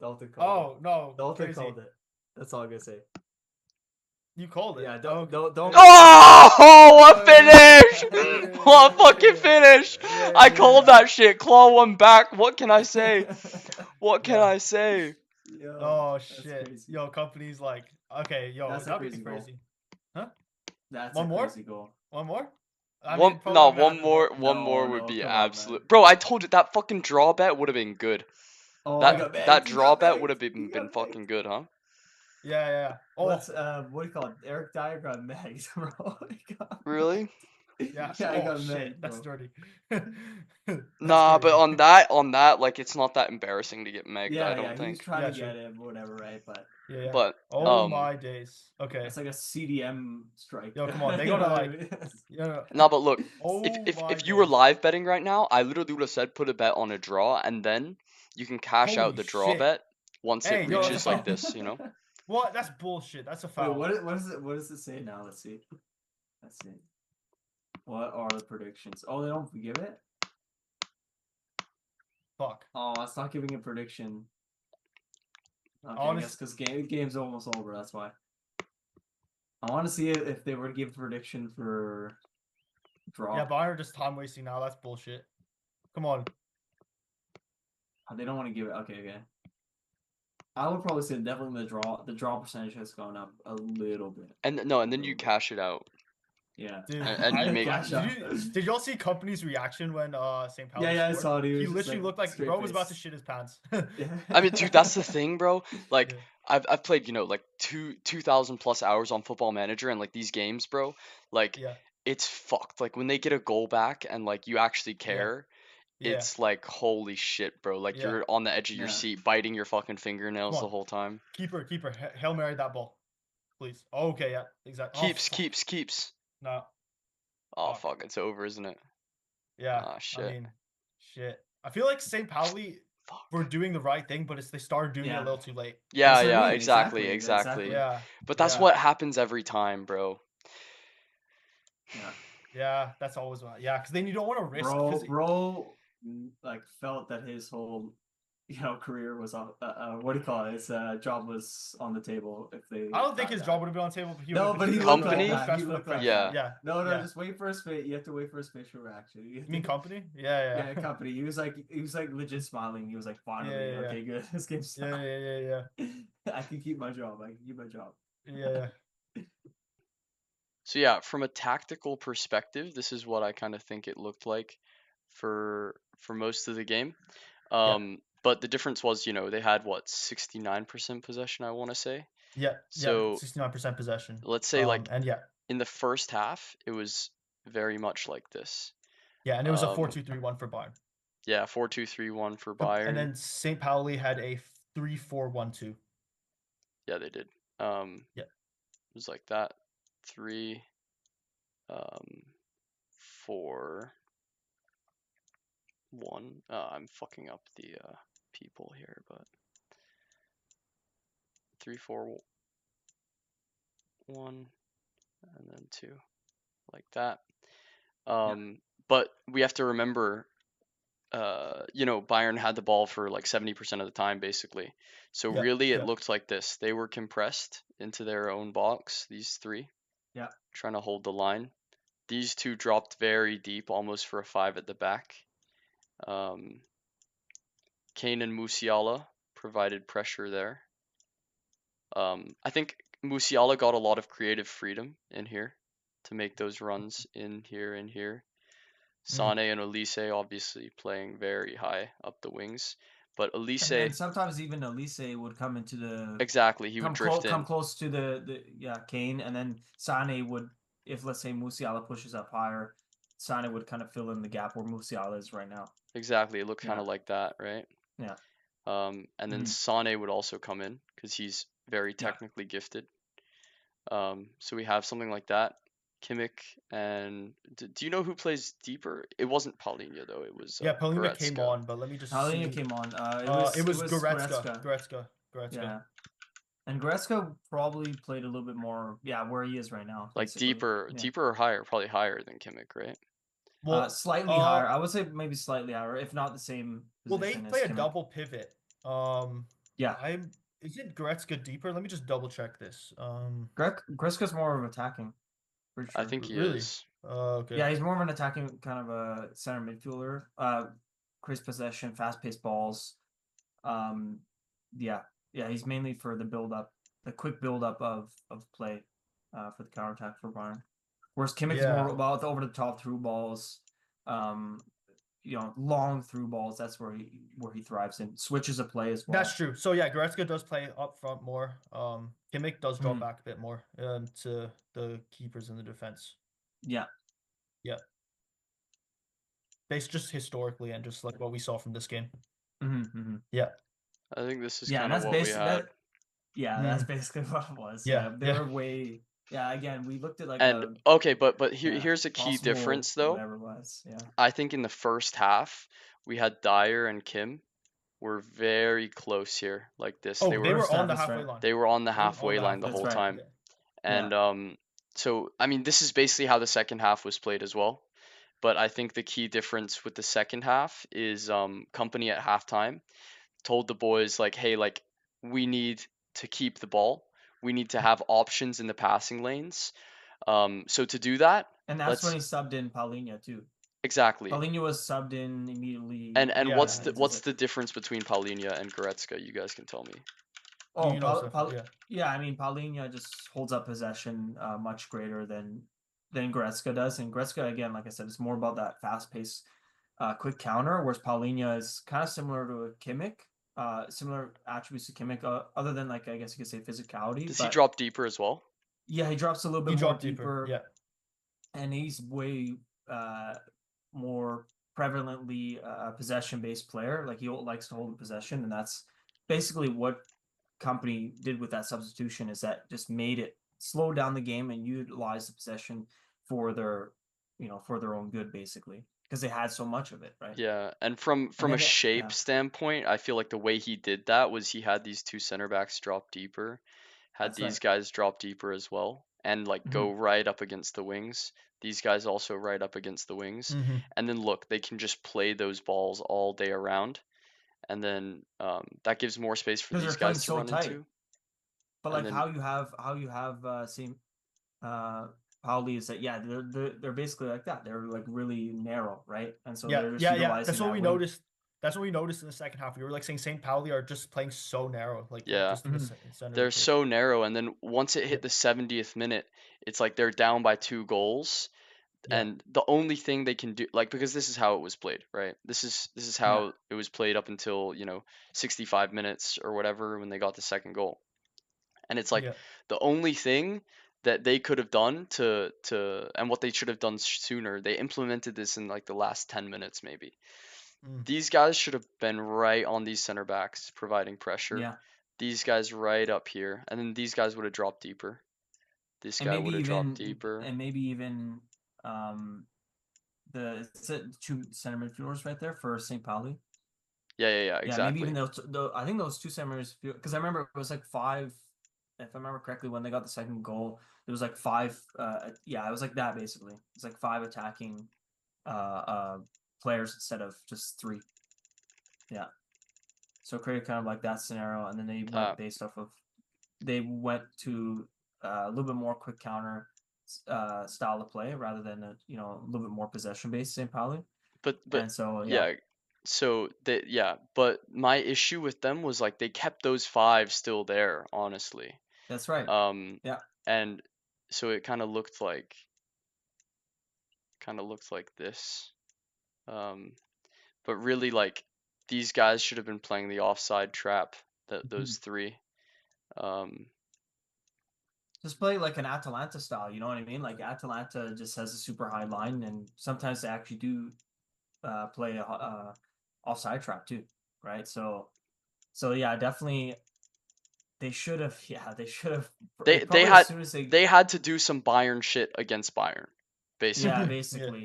Dalton called it. Oh no, Dalton crazy. called it. That's all I'm gonna say. You called it. Yeah, Oh, don't. Oh, what finish! What fucking finish! I called that shit. Claw one back. What can I say? What can I say? Yo, Oh that's shit. crazy. Yo, company's like, okay, yo, That's a that'd be crazy crazy. goal. Huh? That's One a more? crazy goal. One more? I One mean, probably not gonna one happen, more but- one more would No, be come on, absolute. man. Bro, I told you that fucking draw bet would have been good. Oh, I got That bagged. draw bet would have been fucking good, huh? Yeah. Oh, What's what do you call it? Eric Dyer got megged, bro. He got Really? yeah. Yeah, I Oh got shit, megged, that's bro. dirty. Nah, but on that, like, it's not that embarrassing to get megged. Yeah, I don't He's think. trying Yeah, to true. get him, whatever, right? But Yeah. But Oh my days. Okay. it's like a CDM strike. Yo, come on, they gotta like. Yeah. no, but look, Oh if my you were days. live betting right now, I literally would have said put a bet on a draw, and then you can cash Holy out the draw shit. bet once Hey, it yo, reaches like this, you know. What? That's bullshit. That's a Wait, foul. what does it say now? Let's see. What are the predictions? Oh, they don't give it? Fuck. Oh, it's not giving a prediction. Okay, I Honest- guess because game's almost over, that's why. I want to see if they were to give a prediction for draw. Yeah, Bayern are just time wasting now. That's bullshit. Come on. Oh, they don't want to give it. Okay. I would probably say definitely the draw. The draw percentage has gone up a little bit. And then you cash it out. Yeah. Dude, And you make. did y'all see Company's reaction when St. Pauli Yeah, I scored? saw it. He literally looked like straight bro was about to face. shit his pants. Yeah. I mean, dude, that's the thing, bro. Like, Yeah. I've played, like 2,000 plus hours on Football Manager, and like these games, bro, like Yeah. it's fucked. Like when they get a goal back and like you actually care, Yeah. it's like holy shit, bro. Like Yeah. you're on the edge of your Yeah. seat, biting your fucking fingernails Come the on. whole time. Keeper. Hail Mary that ball. Please. Okay, yeah, exactly. Keeps. No. Oh Fuck. fuck, it's over, isn't it? Yeah. Ah, shit. I mean, shit. I feel like St. Pauli were doing the right thing, but they started doing it a little too late. Yeah, That's what I mean, exactly. Yeah. But that's what happens every time, bro. Yeah, that's always what. Yeah, because then you don't want to risk. Bro, like felt that his whole, career was on. What do you call it? His job was on the table. If they. I don't think his job would have been on the table. But he No, but he looked like that. He looked like yeah. Yeah. No, just wait for his face. You have to wait for his facial reaction. You mean Company? Yeah. Yeah, Company. He was like legit smiling. He was like, finally, okay, good. This game's stopped. Yeah. I can keep my job. Yeah. So yeah, from a tactical perspective, this is what I kind of think it looked like for most of the game. But the difference was, they had what 69% possession, I want to say. Yeah. So 69% possession. Let's say and in the first half, it was very much like this. Yeah, and it was a 4-2-3-1 for Bayern. Yeah, 4-2-3-1 for Bayern. And then St. Pauli had a 3-4-1-2. Yeah, they did. It was like that. 3, 4, 1. I'm fucking up the people here, but 3, 4, 1, and then 2, like that. But we have to remember, Bayern had the ball for like 70% of the time, basically. So really, it looked like this. They were compressed into their own box, these three. Yeah. Trying to hold the line. These two dropped very deep, almost for a 5 at the back. Kane and Musiala provided pressure there. I think Musiala got a lot of creative freedom in here to make those runs in here and here. Sane and Elise obviously playing very high up the wings. But Elise... And sometimes even Elise would come into the... Exactly, he would drift in. Come close to the Kane, and then Sane would, if let's say Musiala pushes up higher, Sane would kind of fill in the gap where Musiala is right now. Exactly, it looked kind of like that, right? Yeah. And then Sane would also come in, because he's very technically gifted. So we have something like that. Kimmich and do you know who plays deeper? It wasn't Paulinho though. It was Paulinho came on, but let me just. Paulinho came on. It was Goretzka. Yeah, and Goretzka probably played a little bit more. Yeah, where he is right now. Like deeper or higher? Probably higher than Kimmich, right? Well, slightly higher. I would say maybe slightly higher, if not the same. Well, they play a double pivot. Yeah, Isn't Goretzka deeper? Let me just double check this. Gretzka's more of attacking, for I sure. think he Really? is. Okay. Yeah, he's more of an attacking kind of a center midfielder. Crisp possession, fast-paced balls. Yeah, he's mainly for the build-up, the quick build-up of play, for the counterattack for Bayern. Whereas Kimmich's Yeah. more about the over-the-top through balls, long through balls. That's where he thrives in. Switches of play as well. That's true. So yeah, Goretzka does play up front more. Kimmich does drop back a bit more to the keepers in the defense. Yeah. Yeah. Based just historically and just like what we saw from this game. Yeah. I think this is Yeah, kind and of that's what we basically had. that's basically what it was. Yeah, They were way. Yeah, again, we looked at like And okay, but here's a key possible difference though. whatever it was. Yeah. I think in the first half we had Dyer and Kim were very close here, like this. Oh, they they were First on half, the that's halfway right. line. They were on the They were on halfway the line the That's whole right. time. Yeah. And so I mean, this is basically how the second half was played as well. But I think the key difference with the second half is Company at halftime told the boys like, hey, like we need to keep the ball. We need to have options in the passing lanes. So to do that, And that's when he subbed in Paulinho too. exactly. Paulinho was subbed in immediately. And Yeah, what's the difference between Paulinho and Goretzka? You guys can tell me. Oh, you know, yeah. I mean, Paulinho just holds up possession much greater than Goretzka does. And Goretzka, again, like I said, it's more about that fast pace, quick counter. Whereas Paulinho is kind of similar to a Kimmich, similar attributes to Kimmich, other than like I guess you could say physicality. Does he drop deeper as well? Yeah, he drops a little bit He more dropped deeper. Yeah. and he's way more prevalently a possession-based player. Like he likes to hold the possession, and that's basically what Company did with that substitution. Is that just made it slow down the game and utilize the possession for their own good, basically, because they had so much of it, right? Yeah, and from a shape standpoint, I feel like the way he did that was he had these two center backs drop deeper, had these guys drop deeper as well, and like go right up against the wings. These guys also right up against the wings, and then look, they can just play those balls all day around, and then that gives more space for these guys to run into. But like how you have same Pauli is that they're basically like that. They're like really narrow, right? And so they're just utilizing That's what we wing. noticed. That's what we noticed in the second half. We were like saying St. Pauli are just playing so narrow, like just in the center. They're so narrow, and then once it hit the 70th minute, it's like they're down by 2 goals, and the only thing they can do, like, because this is how it was played, right? This is how it was played up until 65 minutes or whatever when they got the second goal, and it's like the only thing that they could have done to and what they should have done sooner, they implemented this in like the last 10 minutes maybe. These guys should have been right on these center backs providing pressure. Yeah. These guys right up here, and then these guys would have dropped deeper. This guy would have dropped deeper. And maybe even the two center midfielders right there for St. Pauli. Yeah, exactly. Yeah, maybe even those I think those two center midfielders, because I remember it was like 5, if I remember correctly, when they got the second goal, it was like 5. It was like that basically. It's like 5 attacking players instead of just 3. Yeah. So created kind of like that scenario, and then they went based off of. They went to a little bit more quick counter style of play rather than a little bit more possession based St. Pauli. But and so but my issue with them was like they kept those 5 still there, honestly. That's right. And so it kind of looked like this. But really, like, these guys should have been playing the offside trap, those 3. Just play like an Atalanta style, you know what I mean? Like Atalanta just has a super high line, and sometimes they actually do play a offside trap too, right? So yeah, definitely they should have. Yeah, they should have. They had to do some Bayern shit against Bayern. Basically. Yeah,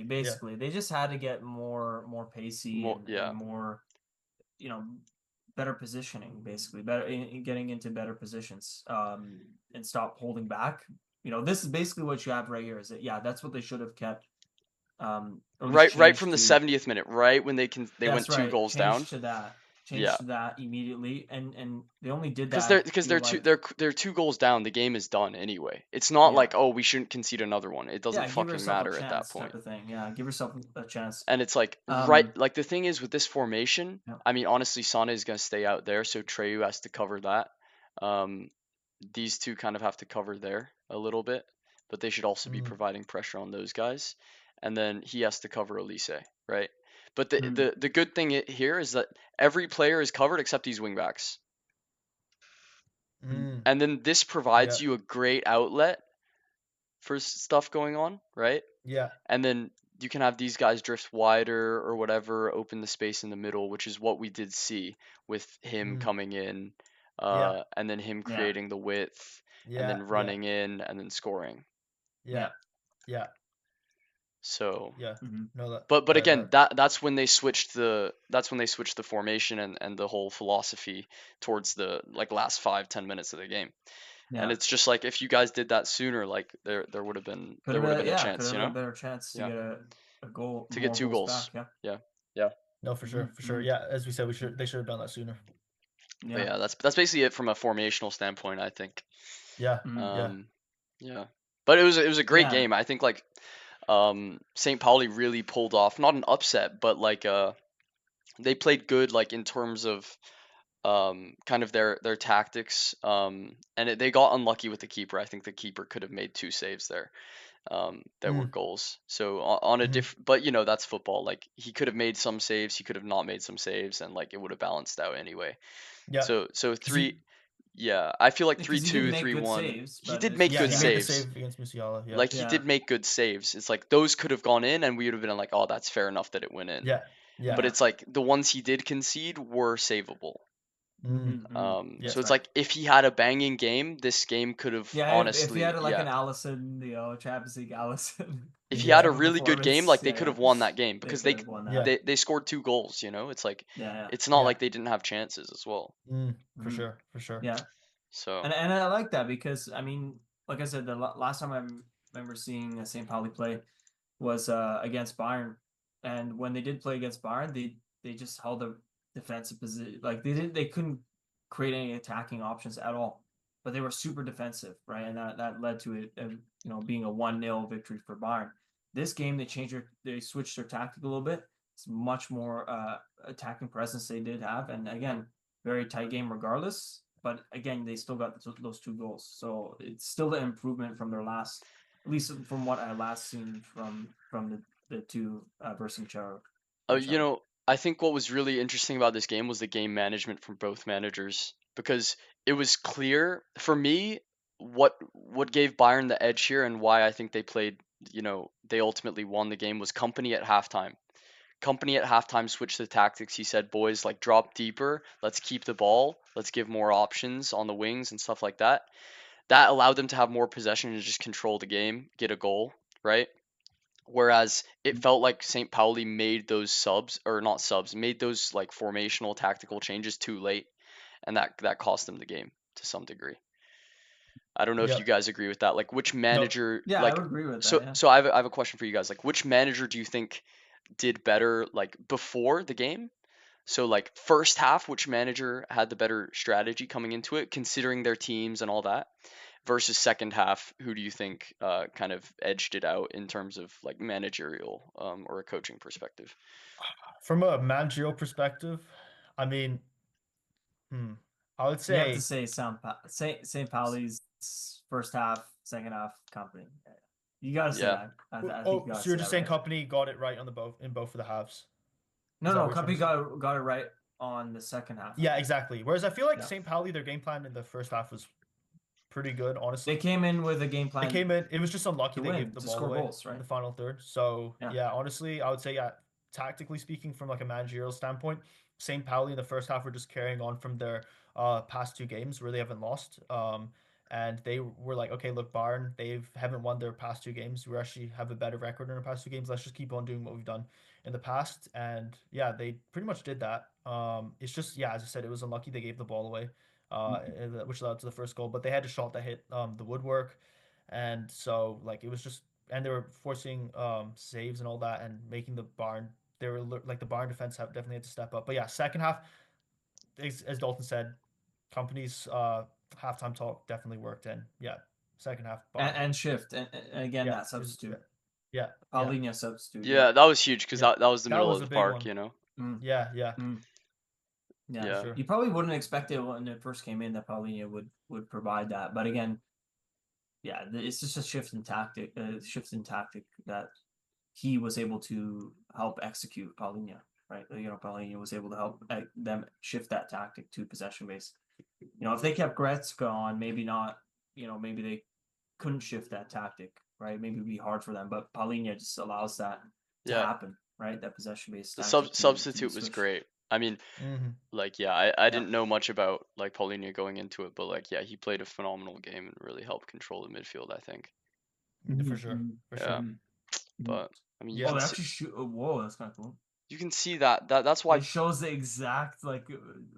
basically, they just had to get more pacey and more, better positioning. Basically, better in getting into better positions, and stop holding back. This is basically what you have right here. Is that that's what they should have kept. Right from the 70th minute, right when they went 2 goals down. changed to that immediately, and they only did because that. they're 2 goals down. The game is done anyway. It's not like, oh, we shouldn't concede another one. It doesn't give fucking yourself matter a at that chance point. type of thing. Yeah, give yourself a chance. And it's like like the thing is with this formation, I mean honestly Sane is gonna stay out there, so Treyu has to cover that. These two kind of have to cover there a little bit, but they should also be providing pressure on those guys. And then he has to cover Elise, right? But the good thing here is that every player is covered except these wingbacks. And then this provides you a great outlet for stuff going on, right? Yeah. And then you can have these guys drift wider or whatever, open the space in the middle, which is what we did see with him coming in, and then him creating the width, and then running in, and then scoring. Yeah. So no, that, but again, that's when they switched the formation and the whole philosophy towards the like last 5-10 minutes of the game. And it's just like if you guys did that sooner, like there would have been a chance, you know, a better chance to get a goal, to get 2 goals. Back, yeah. No, for sure. Yeah, as we said, they should have done that sooner. But yeah, that's basically it from a formational standpoint, I think. Yeah. Yeah. But it was a great game. I think like St. Pauli really pulled off not an upset, but like they played good like in terms of kind of their tactics, and they got unlucky with the keeper. I think the keeper could have made 2 saves there that were goals. So on a different, but you know, that's football. Like he could have made some saves, he could have not made some saves, and like it would have balanced out anyway. Yeah. So 3, I feel like 3-2, 3-1. He did make good saves. He made the save against Musiala. Yeah. Like he did make good saves. It's like those could have gone in, and we would have been like, oh, that's fair enough that it went in. Yeah. But it's like the ones he did concede were savable. So it's like if he had a banging game, this game could have honestly. If he had like an Allison, Champions League Allison. If he had a really good game, like they could have won that game because they scored 2 goals. You know, it's like it's not like they didn't have chances as well. For sure. Yeah. So and I like that because I mean, like I said, the last time I remember seeing St. Pauli play was against Bayern, and when they did play against Bayern, they just held a defensive position. Like they couldn't create any attacking options at all, but they were super defensive, right? And that led to it, being a 1-0 victory for Bayern. This game they switched their tactic a little bit. It's much more attacking presence they did have, and again, very tight game regardless. But again, they still got those 2 goals, so it's still an improvement from their last, at least from what I last seen from the 2 versus each other. I think what was really interesting about this game was the game management from both managers, because it was clear for me what gave Bayern the edge here and why I think they played, they ultimately won the game was Company at halftime. Company at halftime switched the tactics. He said, boys, like drop deeper. Let's keep the ball. Let's give more options on the wings and stuff like that. That allowed them to have more possession and just control the game, get a goal, right? Whereas it felt like St. Pauli made those made those like formational tactical changes too late, and that cost them the game to some degree. I don't know if you guys agree with that. Like, which manager? Yeah, I would agree with that. So I have a question for you guys. Like, which manager do you think did better, like before the game? So like first half, which manager had the better strategy coming into it, considering their teams and all that? Versus second half, who do you think kind of edged it out in terms of like managerial or a coaching perspective? From a managerial perspective, I mean, I would say you have to say St. Pauli's first half, second half, Company. You gotta say that. I think so you're just saying Company got it right on in both of the halves? No, Company got it right on the second half. Yeah, exactly. Whereas I feel like St. Pauli, their game plan in the first half was pretty good, honestly. They came in with a game plan. They came in. It was just unlucky they gave the ball away goals, right? in the final third. So yeah, honestly, I would say tactically speaking, from like a managerial standpoint, St. Pauli in the first half were just carrying on from their past 2 games where they haven't lost. And they were like, okay, look, Bayern, they haven't won their past 2 games. We actually have a better record in our past 2 games. Let's just keep on doing what we've done in the past. And yeah, they pretty much did that. It's just, as I said, it was unlucky they gave the ball away. Which led to the first goal, but they had a shot that hit the woodwork, and so like it was just, and they were forcing saves and all that, and making the Bayern, they were like the Bayern defense definitely had to step up. But yeah, second half, as Dalton said, Company's halftime talk definitely worked in. Yeah, second half. And shift and again Yeah, that substitute. Yeah. Paulinho substitute. Yeah, that was huge because Yeah. that was the That middle was of a the big park, one. you know. Yeah. Yeah. Yeah. Sure. You probably wouldn't expect it when it first came in that Paulinho would provide that, but again, yeah, it's just a shift in tactic that he was able to help execute Paulinho, right? Paulinho was able to help them shift that tactic to possession based. If they kept Gretzka on, maybe not. Maybe they couldn't shift that tactic, right? Maybe it'd be hard for them, but Paulinho just allows that to happen, right? That possession based The tactic substitute was great. I mean, like, yeah, I didn't know much about like Paulinho going into it, but like, yeah, he played a phenomenal game and really helped control the midfield, I think. For sure. But I mean, you they can actually shoot. Whoa, that's kind of cool. You can see that's why it shows the exact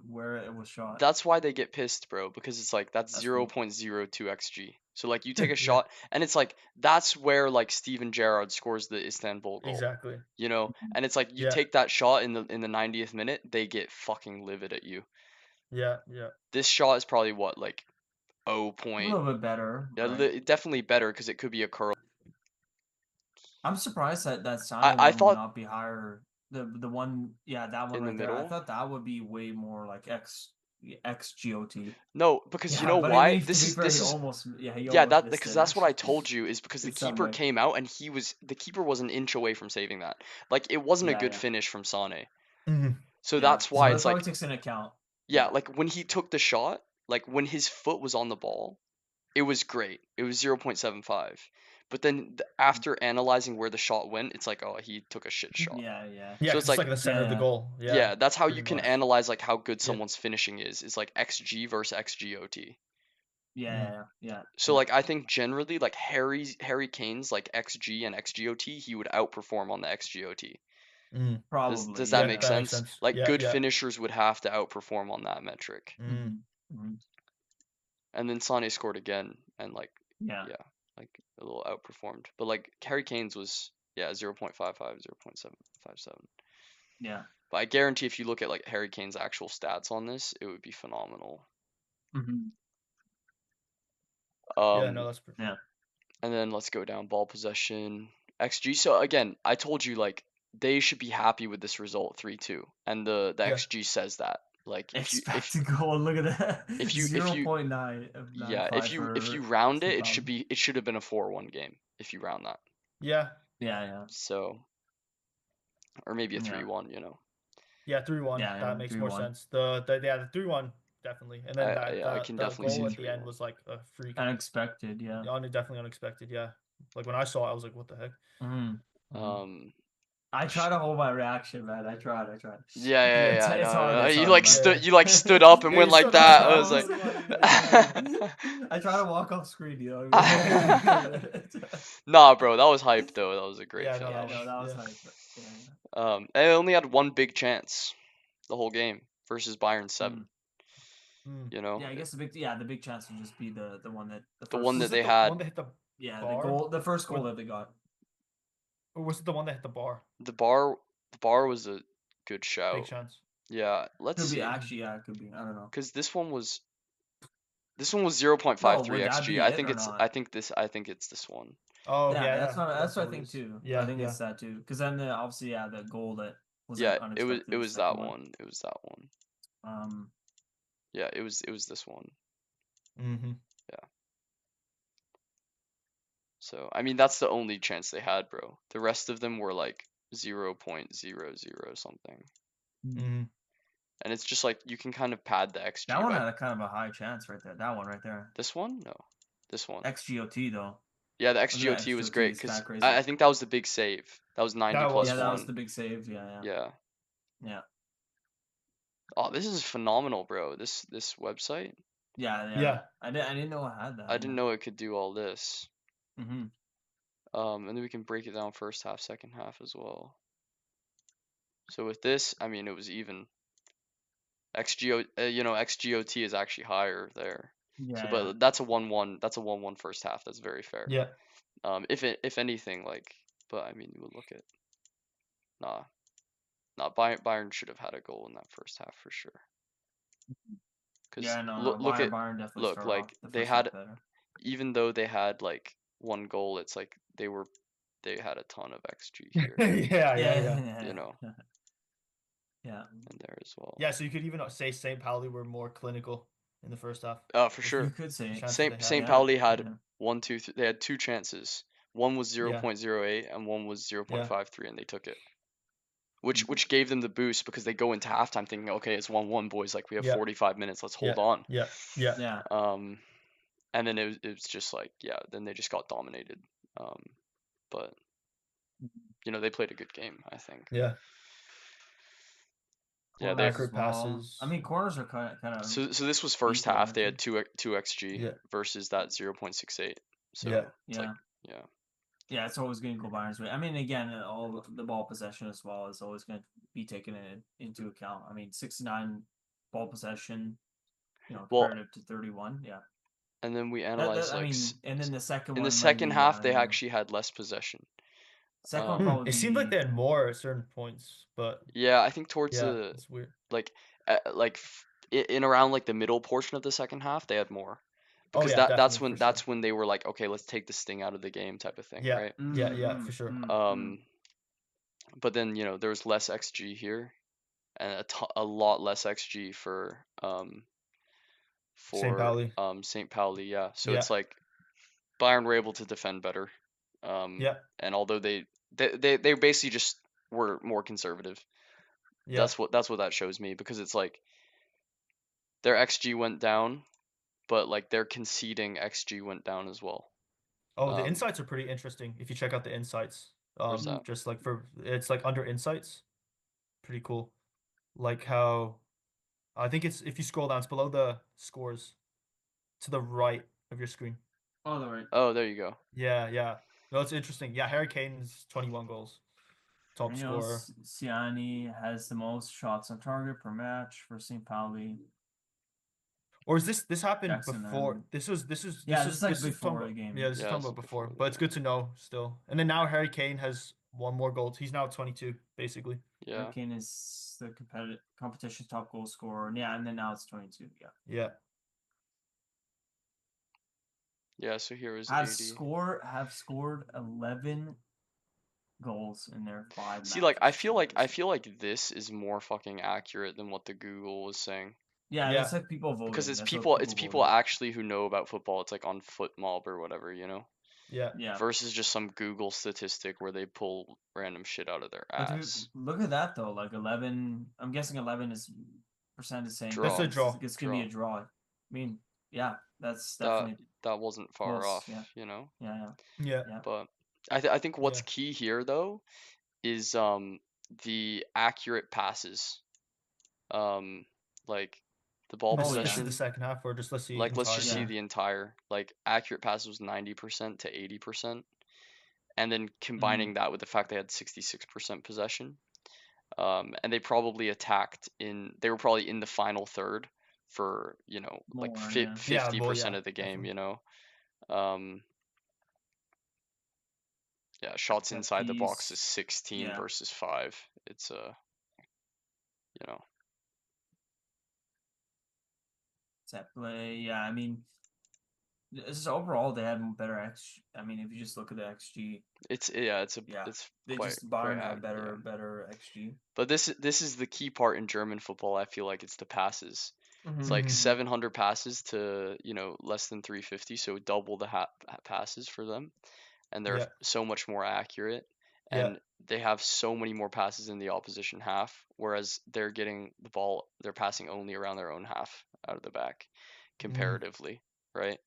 where it was shot. That's why they get pissed, bro, because it's like that's 0.02 xg. So like you take a shot and it's like that's where like Steven Gerrard scores the Istanbul goal. Exactly. And it's like you take that shot in the 90th minute, they get fucking livid at you. Yeah. This shot is probably what, like 0. A little bit better. Yeah, right? Definitely better because it could be a curl. I'm surprised that I one thought would not be higher. The one, that one in right the there. I middle. thought that would be way more like XGOT. No, because you know but why? I mean, This is almost because that's what I told you is because the keeper came out and the keeper was an inch away from saving that. Like it wasn't a good finish from Sane. So that's why it's like takes into account. Yeah, like when he took the shot, like when his foot was on the ball, it was great. It was 0.75. But then after analyzing where the shot went, it's like, oh, he took a shit shot. Yeah. So it's like the center of the goal. Yeah, that's how you can analyze like how good someone's finishing is. It's like XG versus XGOT. Yeah. So like I think generally like Harry Kane's like XG and XGOT, he would outperform on the XGOT. Probably. Does that make sense? Makes sense? Like good finishers would have to outperform on that metric. And then Sane scored again and like like a little outperformed. But like Harry Kane's was 0.55, 0.757. Yeah. But I guarantee if you look at like Harry Kane's actual stats on this, it would be phenomenal. That's pretty. Yeah. And then let's go down ball possession, XG. So again, I told you like they should be happy with this result 3-2, and the XG says that. Like expected goal, look at that. If you 0.9 if you round it, it should have been a 4-1 game if you round that. Yeah. So, or maybe a 3-1, Yeah, 3-1. That makes more sense. The 3-1 definitely, and then I can definitely goal see at the end was like a freak. Unexpected, definitely unexpected. Yeah, like when I saw it, I was like, what the heck? I try to hold my reaction, man. I tried. Yeah. It's hard. No. You stood up and went like that. I was like, I try to walk off screen, Nah, bro, that was hype though. That was a great finish. That was hype. And they only had one big chance the whole game versus Bayern 7. Yeah, I guess the big chance would just be the one that they had. One that hit the the first goal that they got. Or was it the one that hit the bar? The bar was a good shout. Big chance. Yeah, let's see. Actually, it could be. I don't know. Because this one was 0.53 xg. I think it's this one. Oh that's what I think too. I think it's that too. Because then obviously the goal that was unexpected. It was that one. It was that one. Yeah, it was this one. Yeah. So, I mean, that's the only chance they had, bro. The rest of them were like 0.00 something. And it's just like, you can kind of pad the XG. That one had a kind of a high chance right there. That one right there. This one? No. This one. XGOT, though. Yeah, the XGOT was great, because I think that was the big save. That was 90 plus 1. Yeah, that was the big save, yeah. Oh, this is phenomenal, bro. This website. Yeah. I didn't know it had that. I didn't know it could do all this. And then we can break it down first half, second half as well. So with this, I mean, it was even. XGOT is actually higher there. Yeah. But that's a 1-1. That's a 1-1 first half. That's very fair. Yeah. If anything, like, but I mean, we'll look at. Nah. Bayern should have had a goal in that first half for sure. Because Yeah, no, look at Bayern definitely look started off like the they first half had, better. even though they had like one goal, it's like they had a ton of XG here, Yeah. you know, Yeah. in there as well. Yeah, so you could even say St. Pauli were more clinical in the first half. For You sure. could say Chances they had. St. Yeah, Pauli had yeah. 1, 2, 3. They had 2 chances. One was 0.08 and one was 0.53, and they took it. Which gave them the boost because they go into halftime thinking, okay, it's 1-1, boys. Like we have 45 minutes. Let's hold on. Yeah. And then it was just like, then they just got dominated. But you know, they played a good game, I think. Yeah. Yeah, Corners accurate as well. passes. I mean, corners are kind of. So this was first equal, half. They had actually. 2 XG versus that 0.68. So it's like, yeah, it's always going to go Bayern's way. I mean, again, all the ball possession as well is always going to be taken into account. I mean, 69 ball possession, comparative to 31. Yeah. And then we analyzed and then the second in one the second half they yeah. actually had less possession. Second one probably. It seemed like they had more at certain points, but yeah, I think towards it's weird. Like in around like the middle portion of the second half they had more. Because that's when they were like, okay, let's take this thing out of the game type of thing, right? Yeah, for sure. But then there was less XG here, and a lot less XG for St. Pauli. St. Pauli, yeah. So it's like Bayern were able to defend better. And although they basically just were more conservative. That's what that shows me, because it's like their XG went down, but like their conceding XG went down as well. Oh, the insights are pretty interesting. If you check out the insights, where's that? just like it's like under insights, pretty cool. Like how, I think it's, if you scroll down, it's below the scores, to the right of your screen. Oh, the right. Oh, there you go. Yeah. No, it's interesting. Yeah, Harry Kane's 21 goals, top scorer. Ciani has the most shots on target per match for St. Pauli. Or is this happened Jackson, before? This is before the game. Yeah, this is talking about before, but it's good to know still. And then now Harry Kane has one more goal. He's now 22, basically. Yeah. Harry Kane is the competition's top goal scorer. And then now it's 22. Yeah. Yeah, so here is have scored 11 goals in their 5 See, matches. like I feel like this is more fucking accurate than what the Google was saying. Yeah, that's like people voting. Because it's people actually who know about football. It's like on FootMob or whatever, Yeah. Versus just some Google statistic where they pull random shit out of their ass. Look at that though, like 11. I'm guessing 11% is saying that's a draw. It's gonna be a draw. I mean, yeah, that's definitely that wasn't far off, Yeah. But I think what's key here though is the accurate passes. Like the ball possession. This is the second half, or just let's see. Like let's just see the entire. Like accurate passes was 90% to 80%, and then combining that with the fact they had 66% possession, and they probably attacked in. They were probably in the final third for like 50% of the game. Yeah, shots inside the box is 16 versus 5. It's set play. I mean, this is overall they had better XG. I mean, if you just look at the XG, Bayern had better XG. But this is the key part in German football. I feel like it's the passes. It's like 700 passes to less than 350, so double the passes for them, and they're so much more accurate. And they have so many more passes in the opposition half, whereas they're getting the ball, they're passing only around their own half out of the back, comparatively, right?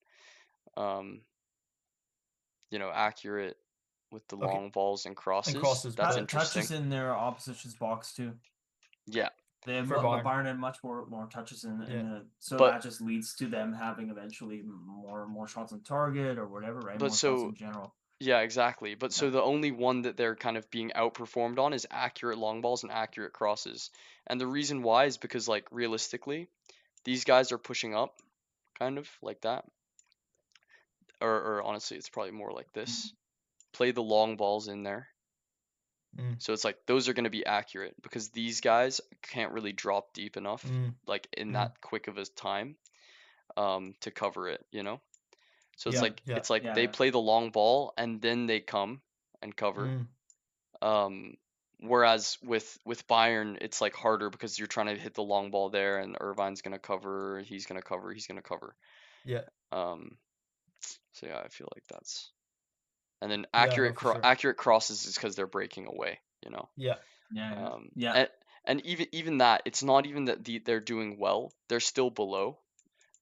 Accurate with the long balls and crosses. That's interesting. Touches in their opposition's box too. Yeah. They have Bayern had much more touches in the that just leads to them having eventually more shots on target or whatever, right? More shots in general. Yeah, exactly. But so the only one that they're kind of being outperformed on is accurate long balls and accurate crosses. And the reason why is because, like, realistically, these guys are pushing up kind of like that. Or honestly, it's probably more like this. Play the long balls in there. So it's like those are going to be accurate because these guys can't really drop deep enough, like in that quick of a time, to cover it, you know? So it's like they play the long ball and then they come and cover. Whereas with Bayern, it's like harder because you're trying to hit the long ball there, and Irvine's gonna cover, he's gonna cover. Yeah. So yeah, I feel like that's, and then Yeah, no, for sure. accurate crosses is because they're breaking away, you know. Yeah. And even that, it's not even that they're doing well; they're still below.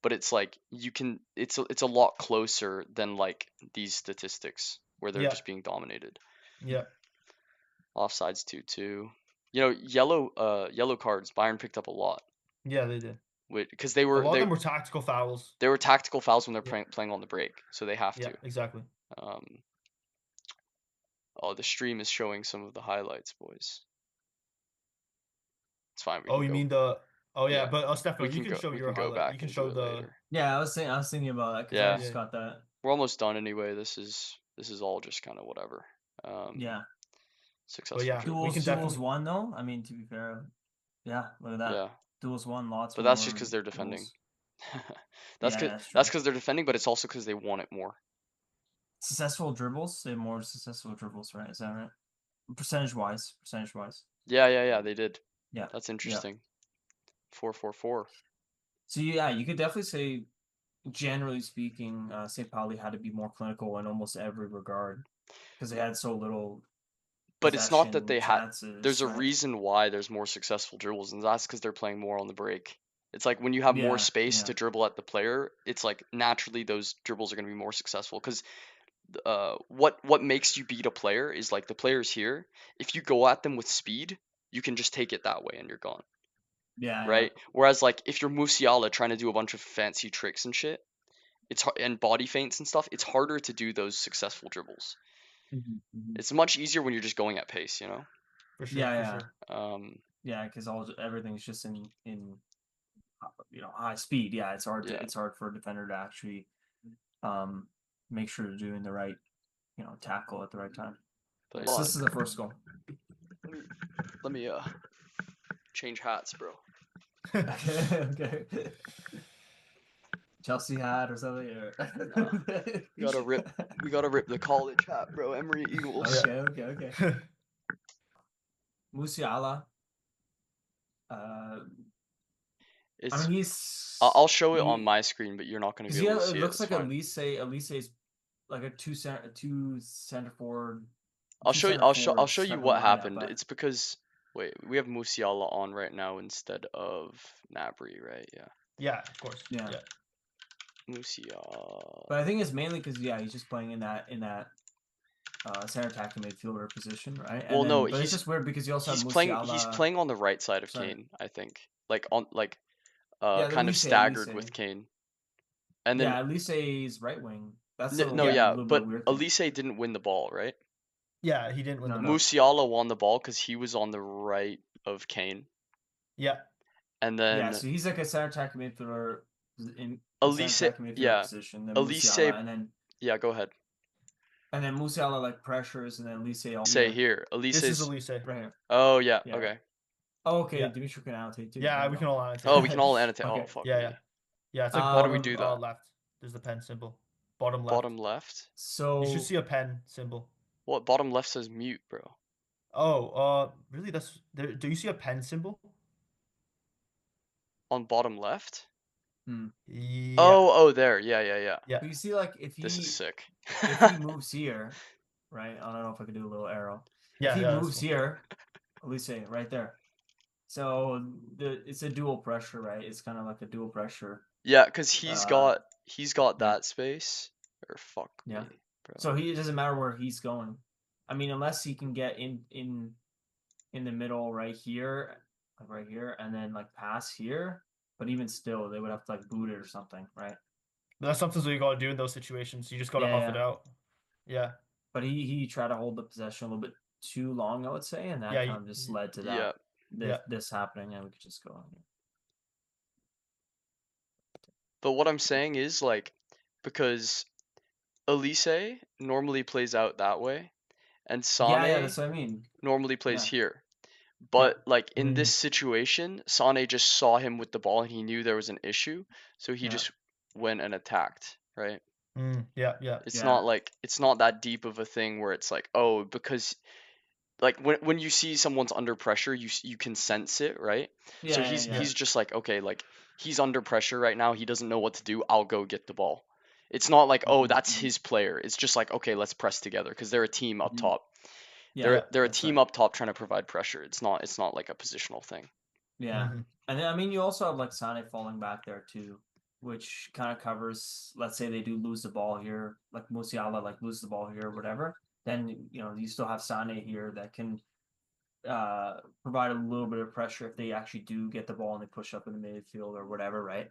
But it's like it's a lot closer than like these statistics where they're just being dominated. Yeah. Offsides 2-2. You know, yellow cards. Bayern picked up a lot. Yeah, they did. Because a lot of them were tactical fouls. They were tactical fouls when they're playing on the break, so they have to. Yeah, exactly. Oh, the stream is showing some of the highlights, boys. It's fine. You mean the? Oh yeah, but Stefan, you can go, show we your can go highlight. back You can into show it the. later. Yeah, I was thinking about that because I just got that. We're almost done anyway. This is all just kind of whatever. Yeah. Successful. Yeah, duels won though. I mean, to be fair, yeah. Look at that. Yeah. Duels won lots. But that's just because they're defending. That's because they're defending, but it's also because they want it more. Successful dribbles. They have more successful dribbles, right? Is that right? Percentage wise. Yeah. They did. Yeah. That's interesting. 4-4-4. So yeah, you could definitely say, generally speaking, St. Pauli had to be more clinical in almost every regard because they had so little. But it's not that they chances, had. There's a reason why there's more successful dribbles, and that's because they're playing more on the break. It's like when you have more space to dribble at the player, it's like naturally those dribbles are going to be more successful because what makes you beat a player is like the player's here. If you go at them with speed, you can just take it that way and you're gone. Yeah. Right? Yeah. Whereas like if you're Musiala trying to do a bunch of fancy tricks and shit, and body feints and stuff, it's harder to do those successful dribbles. It's much easier when you're just going at pace, you know? For sure. Yeah. For sure. Yeah, because everything's just in high speed. Yeah, it's hard it's hard for a defender to actually make sure they're doing the right tackle at the right time. So this is the first goal. Let me change hats, bro. Okay. Chelsea hat or something. We gotta rip the college hat, bro. Emory Eagles. Okay. Musiala. I mean, I'll show it on my screen, but you're not gonna be able to see it. It looks like Elise is like a two center forward. I'll show you what happened. It's because wait, we have Musiala on right now instead of Gnabry, right? Yeah. Yeah, of course. Yeah. Musiala. But I think it's mainly because he's just playing in that center attacking midfielder position, right? Well, no, but it's just weird because you also have Musiala. He's playing on the right side of Kane, I think. Kind of staggered with Kane. And then Elise's right wing. That's but Elise didn't win the ball, right? Yeah, he didn't win the ball. Musiala won the ball because he was on the right of Kane. Yeah. And then so he's like a center attacking midfielder in Elise, position. Then Elise, and then go ahead. And then Musiala like pressures, and then Elise. Here, Elise. This is Elise right here. Oh yeah. Okay. Oh, okay. Yeah. Dimitri can annotate too. Yeah, we can all annotate. Oh, we can all annotate. Okay. Oh fuck. Yeah. It's like how do we do that? Left. There's the pen symbol. Bottom left. Bottom left. So you should see a pen symbol. What bottom left says mute, bro? Oh, really? That's there. Do you see a pen symbol? On bottom left? Yeah. Oh, there. Yeah. But you see, like, if he this is sick. If he moves here, right? I don't know if I could do a little arrow. Yeah. If he moves here, Elise right there. So it's a dual pressure, right? It's kind of like a dual pressure. Yeah, because he's got that space. Or fuck me, bro. So it doesn't matter where he's going. I mean, unless he can get in the middle right here, and then like pass here. But even still, they would have to like boot it or something, right? But that's something that you got to do in those situations. You just got to huff it out. Yeah. But he tried to hold the possession a little bit too long, I would say, and that kind of just led to that. This happening, and we could just go on here. But what I'm saying is like, because Elise normally plays out that way, and Yeah, Sane that's what I mean. normally plays Yeah. here. But like in Mm. this situation, Sane just saw him with the ball and he knew there was an issue, so he Yeah. just went and attacked, right? Yeah, yeah. It's Yeah. not like it's not that deep of a thing where it's like, oh, because like when you see someone's under pressure, you can sense it, right? So Yeah, yeah, yeah. he's just like, okay, like he's under pressure right now, he doesn't know what to do, I'll go get the ball. It's not like, oh, that's his player. It's just like, okay, let's press together because they're a team up top. Yeah, They're a that's team right. up top trying to provide pressure. It's not like a positional thing. Yeah. And then, I mean, you also have like Sane falling back there too, which kind of covers. Let's say they do lose the ball here, like Musiala like lose the ball here or whatever. Then you still have Sane here that can provide a little bit of pressure if they actually do get the ball and they push up in the midfield or whatever, right?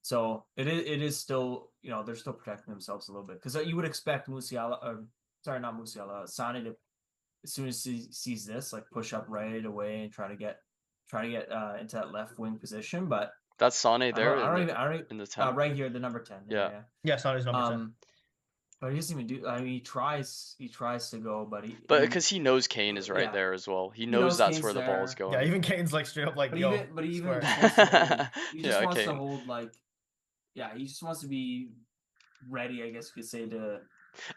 So it is still they're still protecting themselves a little bit because you would expect Musiala, sorry, not Musiala, Sane to as soon as he sees this like push up right away and try to get into that left wing position, but That's Sane there I don't even in the 10. right here the number 10. Yeah. Yeah, Sane's number 10. But he doesn't even do. I mean, he tries to go, but But because he knows Kane is right yeah. there as well. He knows knows that's Kane's where the ball is there. going. Yeah, even Kane's like straight up like, But yo, he square. just wants to hold. He just Yeah, wants to Kane. hold like, yeah, he just wants to be ready, I guess you could say to.